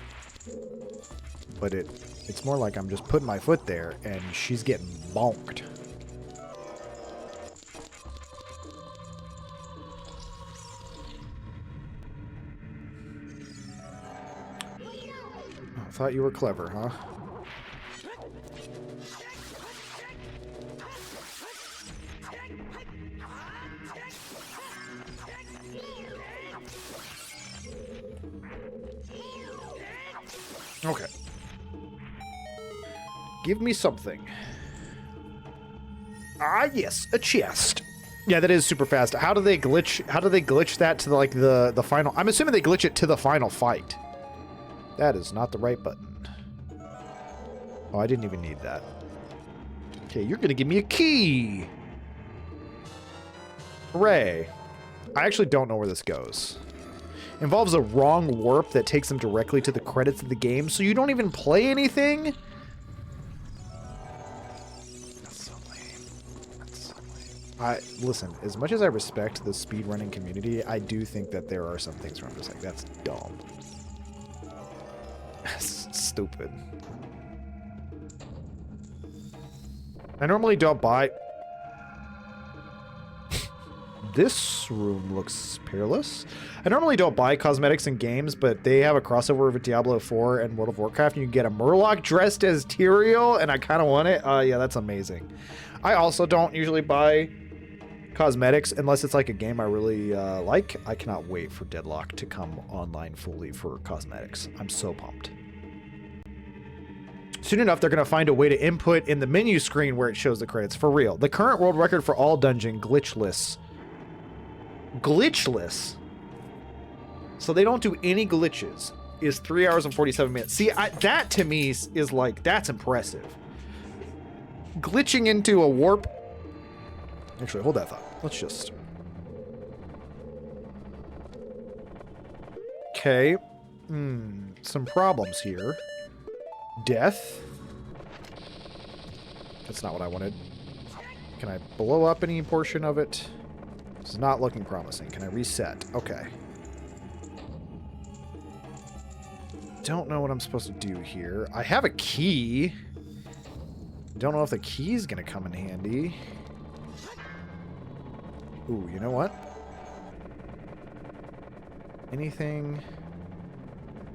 But it's more like I'm just putting my foot there, and she's getting bonked. I thought you were clever, huh? Okay. Give me something. Ah, yes, a chest. Yeah, that is super fast. How do they glitch that to the final? I'm assuming they glitch it to the final fight. That is not the right button. Oh, I didn't even need that. Okay, you're gonna give me a key. Hooray. I actually don't know where this goes. Involves a wrong warp that takes them directly to the credits of the game, so you don't even play anything? That's so lame. That's so lame. Listen, as much as I respect the speedrunning community, I do think that there are some things where I'm just like, that's dumb. That's stupid. I normally don't buy... This room looks peerless. I normally don't buy cosmetics in games, but they have a crossover with Diablo 4 and World of Warcraft, and you can get a Murloc dressed as Tyrael, and I kind of want it. Yeah, that's amazing. I also don't usually buy cosmetics unless it's like a game I really like. I cannot wait for Deadlock to come online fully for cosmetics. I'm so pumped. Soon enough, they're going to find a way to input in the menu screen where it shows the credits. For real. The current world record for all dungeon glitchless. Glitchless. So they don't do any glitches. Is 3 hours and 47 minutes. See, that to me is like, that's impressive. Glitching into a warp. Actually, hold that thought. Let's just. Okay. Some problems here. Death. That's not what I wanted. Can I blow up any portion of it? This is not looking promising. Can I reset? Okay. Don't know what I'm supposed to do here. I have a key. Don't know if the key is going to come in handy. Ooh, you know what? Anything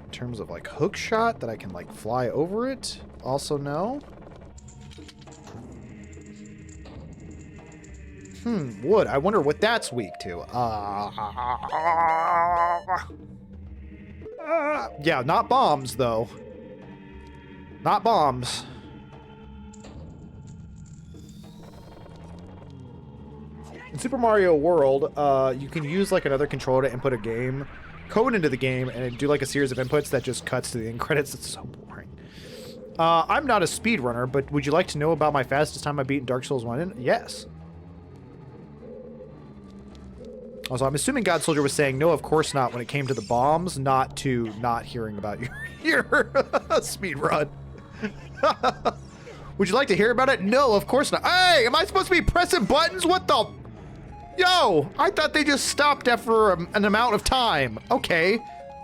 in terms of like hook shot that I can like fly over it? Also no. Wood. I wonder what that's weak to. Yeah, not bombs, though. Not bombs. In Super Mario World, you can use like another controller to input a game code into the game and do like a series of inputs that just cuts to the end credits. It's so boring. I'm not a speedrunner, but would you like to know about my fastest time I beat in Dark Souls 1? Yes. Also, I'm assuming God Soldier was saying, no, of course not, when it came to the bombs, not to not hearing about your speed run. Would you like to hear about it? No, of course not. Hey, am I supposed to be pressing buttons? What the? Yo, I thought they just stopped after an amount of time. Okay,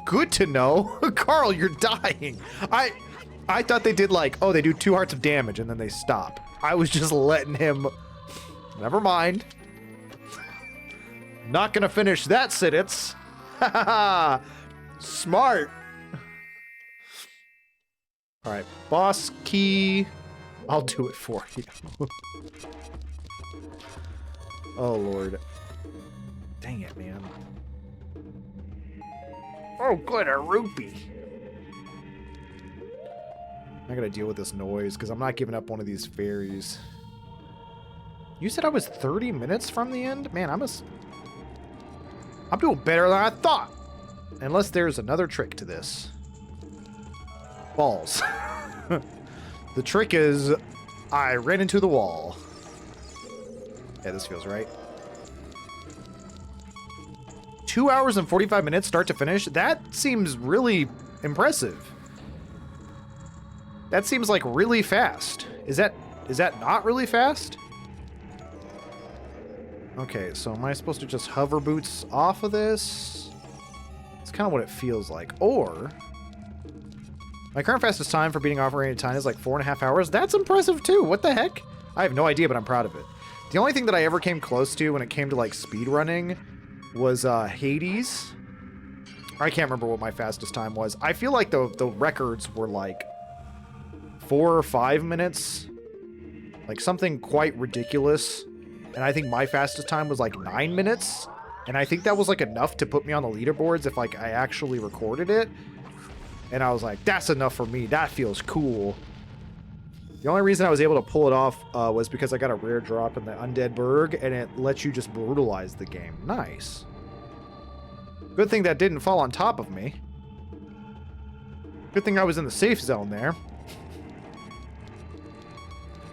good to know. Carl, you're dying. I thought they did like, oh, they do 2 hearts of damage and then they stop. I was just letting him... Never mind. Not gonna finish that sentence. Smart. All right, boss key. I'll do it for you. Oh, Lord. Dang it, man. Oh, good, a rupee. I gotta deal with this noise because I'm not giving up one of these fairies. You said I was 30 minutes from the end? Man, I'm doing better than I thought. Unless there's another trick to this. Balls. The trick is I ran into the wall. Yeah, this feels right. 2 hours and 45 minutes start to finish? That seems really impressive. That seems like really fast. Is that not really fast? Okay, so am I supposed to just hover boots off of this? It's kind of what it feels like. Or, my current fastest time for beating Ocarina of Time is like 4.5 hours. That's impressive too. What the heck? I have no idea, but I'm proud of it. The only thing that I ever came close to when it came to like speed running was Hades. I can't remember what my fastest time was. I feel like the records were like 4 or 5 minutes. Like something quite ridiculous. And I think my fastest time was like 9 minutes. And I think that was like enough to put me on the leaderboards if like I actually recorded it. And I was like, that's enough for me. That feels cool. The only reason I was able to pull it off was because I got a rare drop in the Undead Burg, and it lets you just brutalize the game. Nice. Good thing that didn't fall on top of me. Good thing I was in the safe zone there.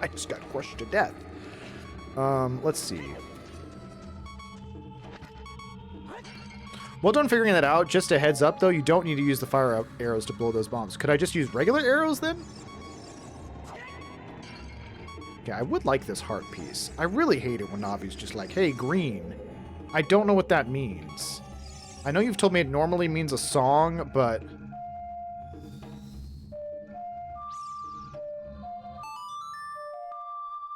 I just got crushed to death. Let's see. Well done figuring that out. Just a heads up, though, you don't need to use the fire arrows to blow those bombs. Could I just use regular arrows, then? Okay, I would like this heart piece. I really hate it when Navi's just like, hey, green. I don't know what that means. I know you've told me it normally means a song, but...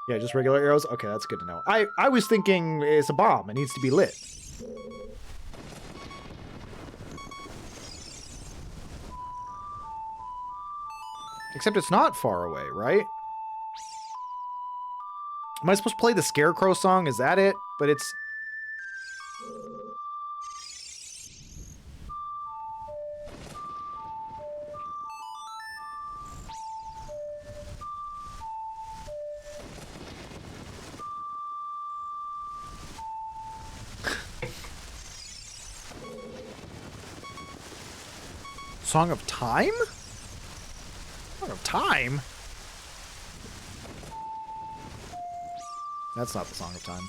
Yeah, just regular arrows? Okay, that's good to know. I was thinking it's a bomb. It needs to be lit. Except it's not far away, right? Am I supposed to play the Scarecrow song? Is that it? But it's... Song of Time? Song of Time? That's not the Song of Time.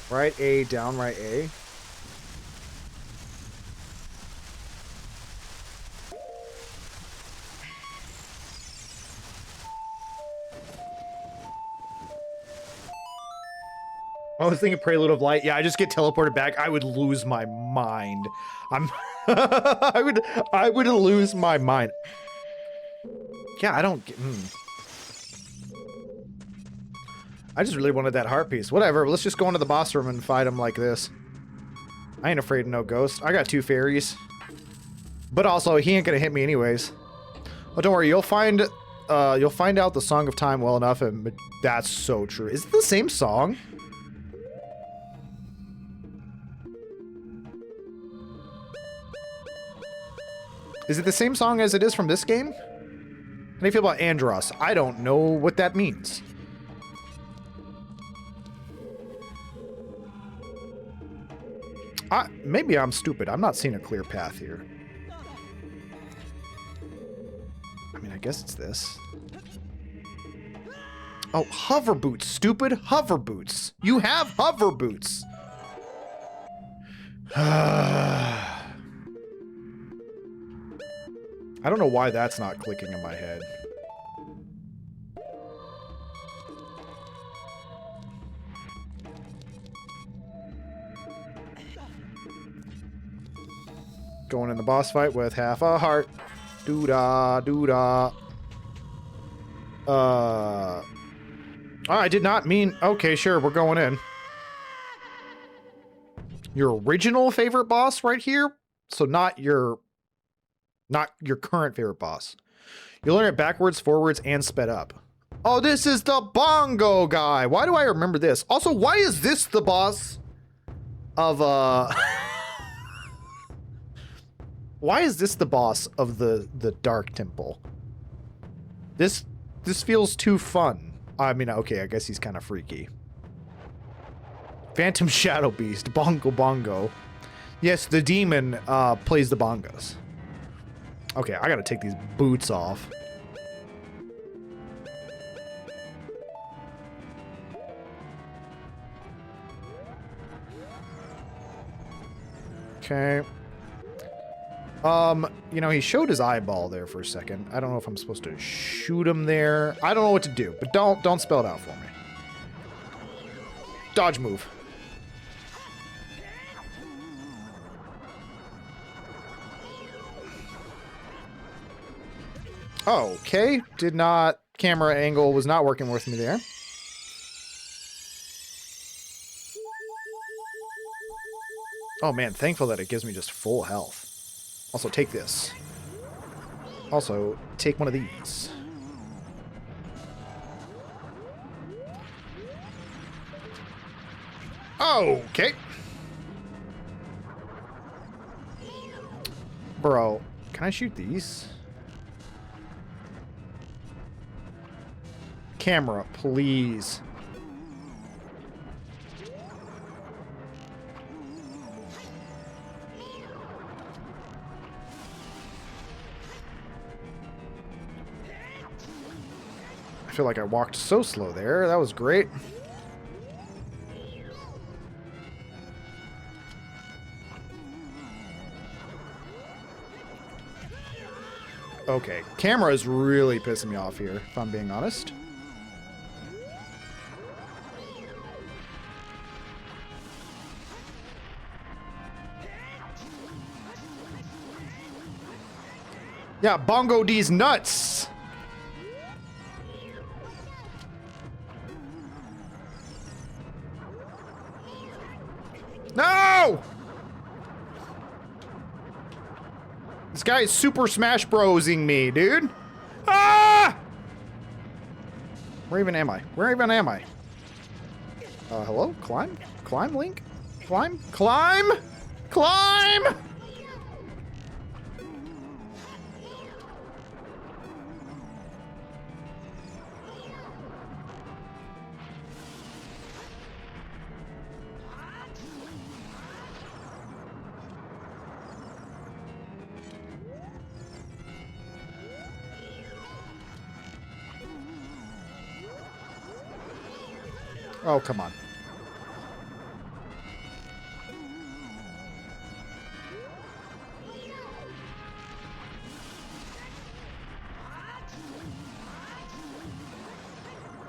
Right A, down right A. I was thinking Prelude of Light. Yeah, I just get teleported back. I would lose my mind. I would lose my mind. Yeah, I don't get... I just really wanted that heart piece. Whatever, let's just go into the boss room and fight him like this. I ain't afraid of no ghost. I got 2 fairies. But also, he ain't gonna hit me anyways. Oh, don't worry, you'll find out the Song of Time well enough, and that's so true. Is it the same song? Is it the same song as it is from this game? How do you feel about Andros? I don't know what that means. Maybe I'm stupid. I'm not seeing a clear path here. I mean, I guess it's this. Oh, hover boots, stupid. Hover boots. You have hover boots. I don't know why that's not clicking in my head. Going in the boss fight with half a heart. Doo-da, doo-da. I did not mean... Okay, sure, we're going in. Your original favorite boss right here? So not your current favorite boss. You learn it backwards, forwards, and sped up. Oh, this is the bongo guy. Why do I remember this? Also, why is this the boss of, Why is this the boss of the Dark Temple? This feels too fun. I mean, okay, I guess he's kind of freaky. Phantom Shadow Beast, Bongo Bongo. Yes, the demon plays the bongos. Okay, I gotta take these boots off. Okay. You know, he showed his eyeball there for a second. I don't know if I'm supposed to shoot him there. I don't know what to do, but don't spell it out for me. Dodge move. Okay, camera angle was not working with me there. Oh man, thankful that it gives me just full health. Also, take this. Also, take one of these. Okay. Bro, can I shoot these? Camera, please. I feel like I walked so slow there. That was great. Okay, camera is really pissing me off here, if I'm being honest. Yeah, Bongo D's nuts! No! This guy is Super Smash Brosing me, dude. Ah! Where even am I? Where even am I? Hello? Climb? Climb, Link? Climb? Climb? Climb! Oh, come on.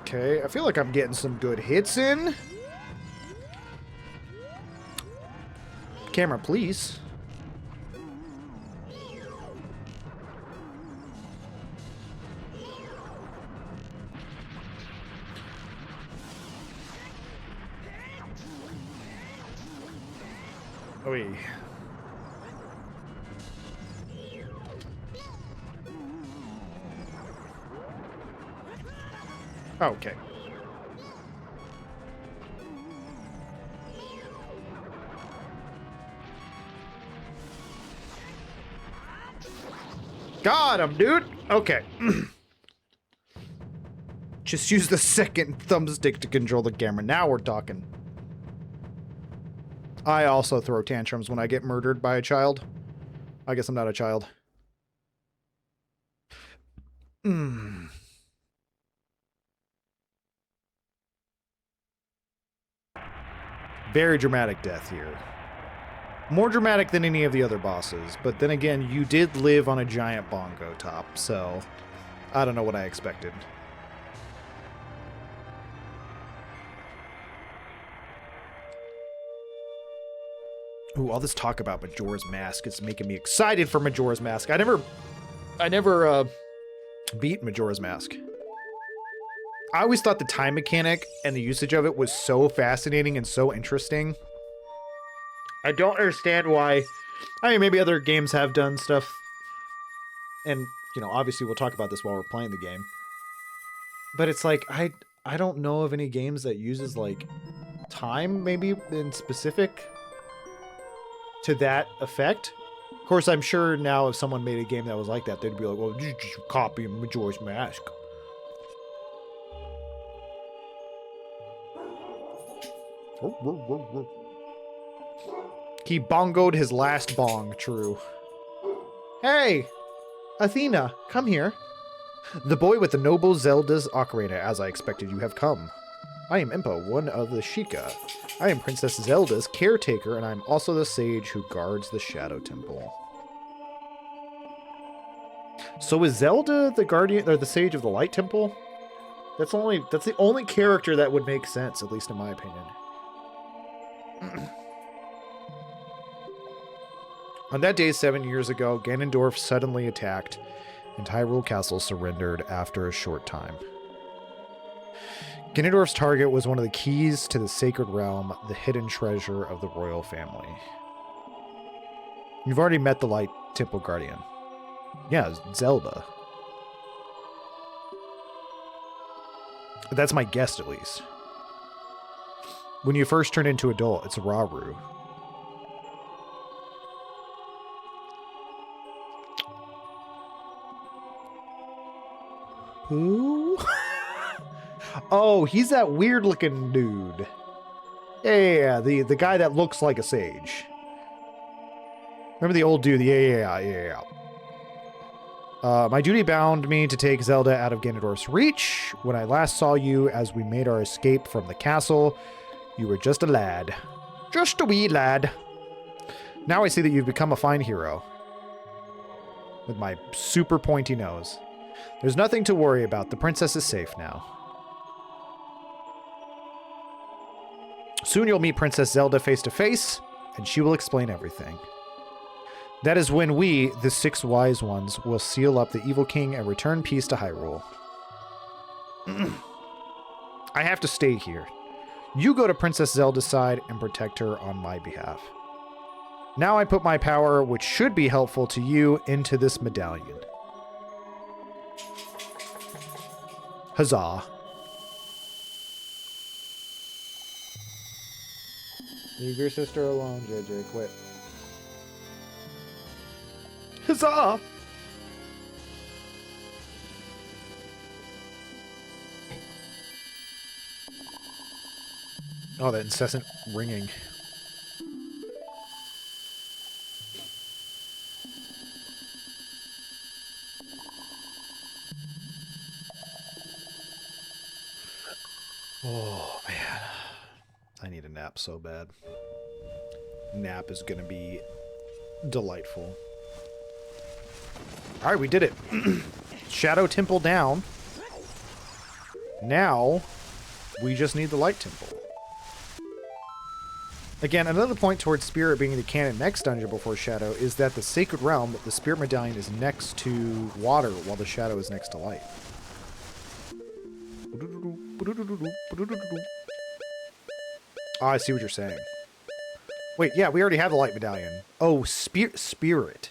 Okay, I feel like I'm getting some good hits in. Camera, please. Oy. Okay. Got him, dude. Okay. Just use the second thumbstick to control the camera. Now we're talking. I also throw tantrums when I get murdered by a child. I guess I'm not a child. Very dramatic death here. More dramatic than any of the other bosses, but then again, you did live on a giant bongo top, so I don't know what I expected. Ooh, all this talk about Majora's Mask is making me excited for Majora's Mask. I never beat Majora's Mask. I always thought the time mechanic and the usage of it was so fascinating and so interesting. I don't understand why. I mean, maybe other games have done stuff. And, you know, obviously we'll talk about this while we're playing the game. But it's like, I don't know of any games that uses, like, time, maybe, in specific to that effect. Of course, I'm sure now if someone made a game that was like that, they'd be like, well, you just copy Majora's Mask. He bongoed his last bong, true. Hey! Athena, come here. The boy with the noble Zelda's Ocarina, as I expected you have come. I am Impa, one of the Sheikah. I am Princess Zelda's caretaker, and I am also the sage who guards the Shadow Temple. So is Zelda the guardian, or the sage of the Light Temple? That's the only character that would make sense, at least in my opinion. On that day 7 years ago, Ganondorf suddenly attacked, and Hyrule Castle surrendered after a short time. Ganondorf's target was one of the keys to the Sacred Realm, the hidden treasure of the royal family. You've already met the Light Temple Guardian. Yeah, Zelda. That's my guess, at least. When you first turn into adult, it's Raru. Who? Oh, he's that weird looking dude. Yeah, the guy that looks like a sage. Remember the old dude? Yeah. My duty bound me to take Zelda out of Ganondorf's reach. When I last saw you as we made our escape from the castle, you were just a lad. Just a wee lad. Now I see that you've become a fine hero. With my super pointy nose. There's nothing to worry about. The princess is safe now. Soon you'll meet Princess Zelda face to face, and she will explain everything. That is when we, the 6 wise ones, will seal up the evil king and return peace to Hyrule. I have to stay here. You go to Princess Zelda's side and protect her on my behalf. Now I put my power, which should be helpful to you, into this medallion. Huzzah. Leave your sister alone, JJ. Quit. Huzzah! Oh, that incessant ringing. Oh, man. I need a nap so bad. Nap is gonna be delightful. Alright, we did it. Shadow Temple down. Now, we just need the Light Temple. Again, another point towards Spirit being the canon next dungeon before Shadow is that the Sacred Realm, the Spirit Medallion, is next to water while the Shadow is next to light. Oh, I see what you're saying. Wait, yeah, we already have the Light Medallion. Oh, Spirit.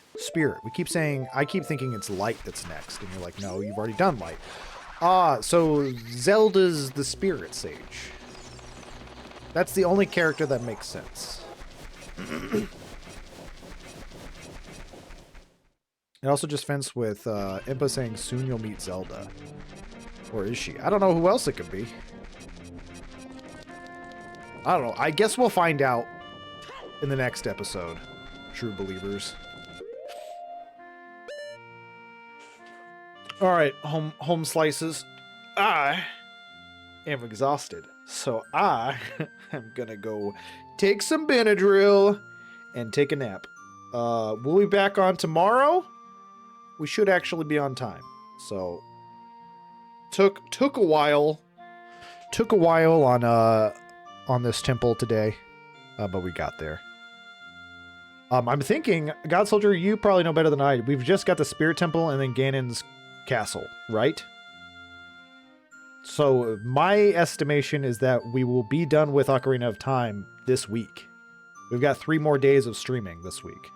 We keep saying, I keep thinking it's light that's next, and you're like, no, you've already done light. Ah, so Zelda's the Spirit Sage. That's the only character that makes sense. It also just fenced with Impa saying, soon you'll meet Zelda. Or is she? I don't know who else it could be. I don't know. I guess we'll find out in the next episode. True believers. Alright, home slices. I am exhausted. So I am gonna go take some Benadryl and take a nap. We'll be back on tomorrow. We should actually be on time. So took a while. Took a while on this temple today. But we got there. I'm thinking, God Soldier, you probably know better than I. We've just got the Spirit Temple and then Ganon's castle, right? So my estimation is that we will be done with Ocarina of Time this week. We've got 3 more days of streaming this week.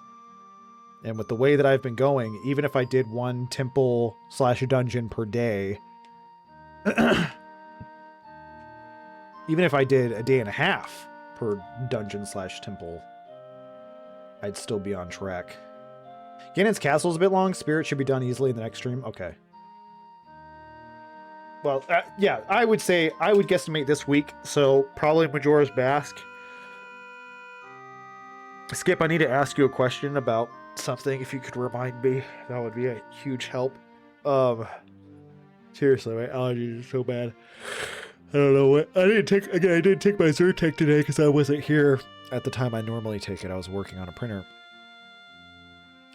And with the way that I've been going, even if I did 1 temple / dungeon per day, even if I did a day and a half per dungeon / temple, I'd still be on track. Ganon's castle is a bit long. Spirit should be done easily in the next stream. Okay. Well, yeah, I would guesstimate this week, so probably Majora's Mask. Skip, I need to ask you a question about something. If you could remind me, that would be a huge help. Seriously, my allergies are so bad. I don't know what. I didn't take my Zyrtec today because I wasn't here at the time I normally take it. I was working on a printer.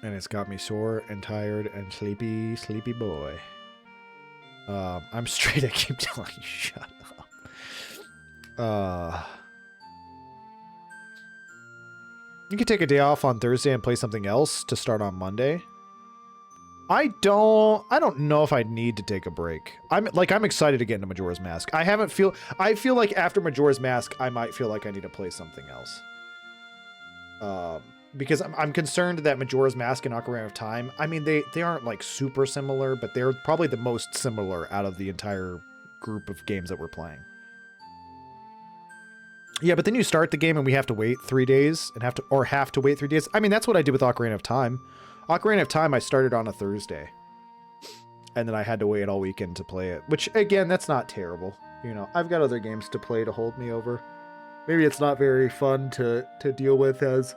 And it's got me sore and tired and sleepy boy. I'm straight. I keep telling you, shut up. You could take a day off on Thursday and play something else to start on Monday. I don't know if I'd need to take a break. I'm excited to get into Majora's Mask. I feel like after Majora's Mask, I might feel like I need to play something else. Because I'm concerned that Majora's Mask and Ocarina of Time, I mean, they aren't like super similar, but they're probably the most similar out of the entire group of games that we're playing. Yeah, but then you start the game and we have to wait 3 days and have to wait 3 days. I mean, that's what I did with Ocarina of Time. Ocarina of Time, I started on a Thursday. And then I had to wait all weekend to play it. Which, again, that's not terrible. You know, I've got other games to play to hold me over. Maybe it's not very fun to deal with as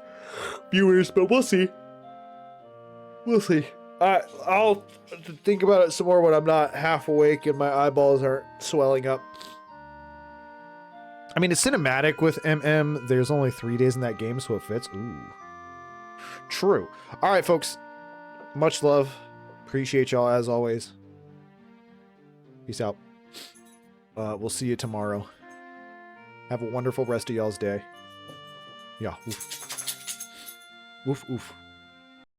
viewers, but we'll see. We'll see. I'll think about it some more when I'm not half awake and my eyeballs aren't swelling up. I mean, it's cinematic with MM. There's only 3 days in that game, so it fits. Ooh. True. All right, folks. Much love. Appreciate y'all as always. Peace out. We'll see you tomorrow. Have a wonderful rest of y'all's day. Yeah. Oof. Oof, oof.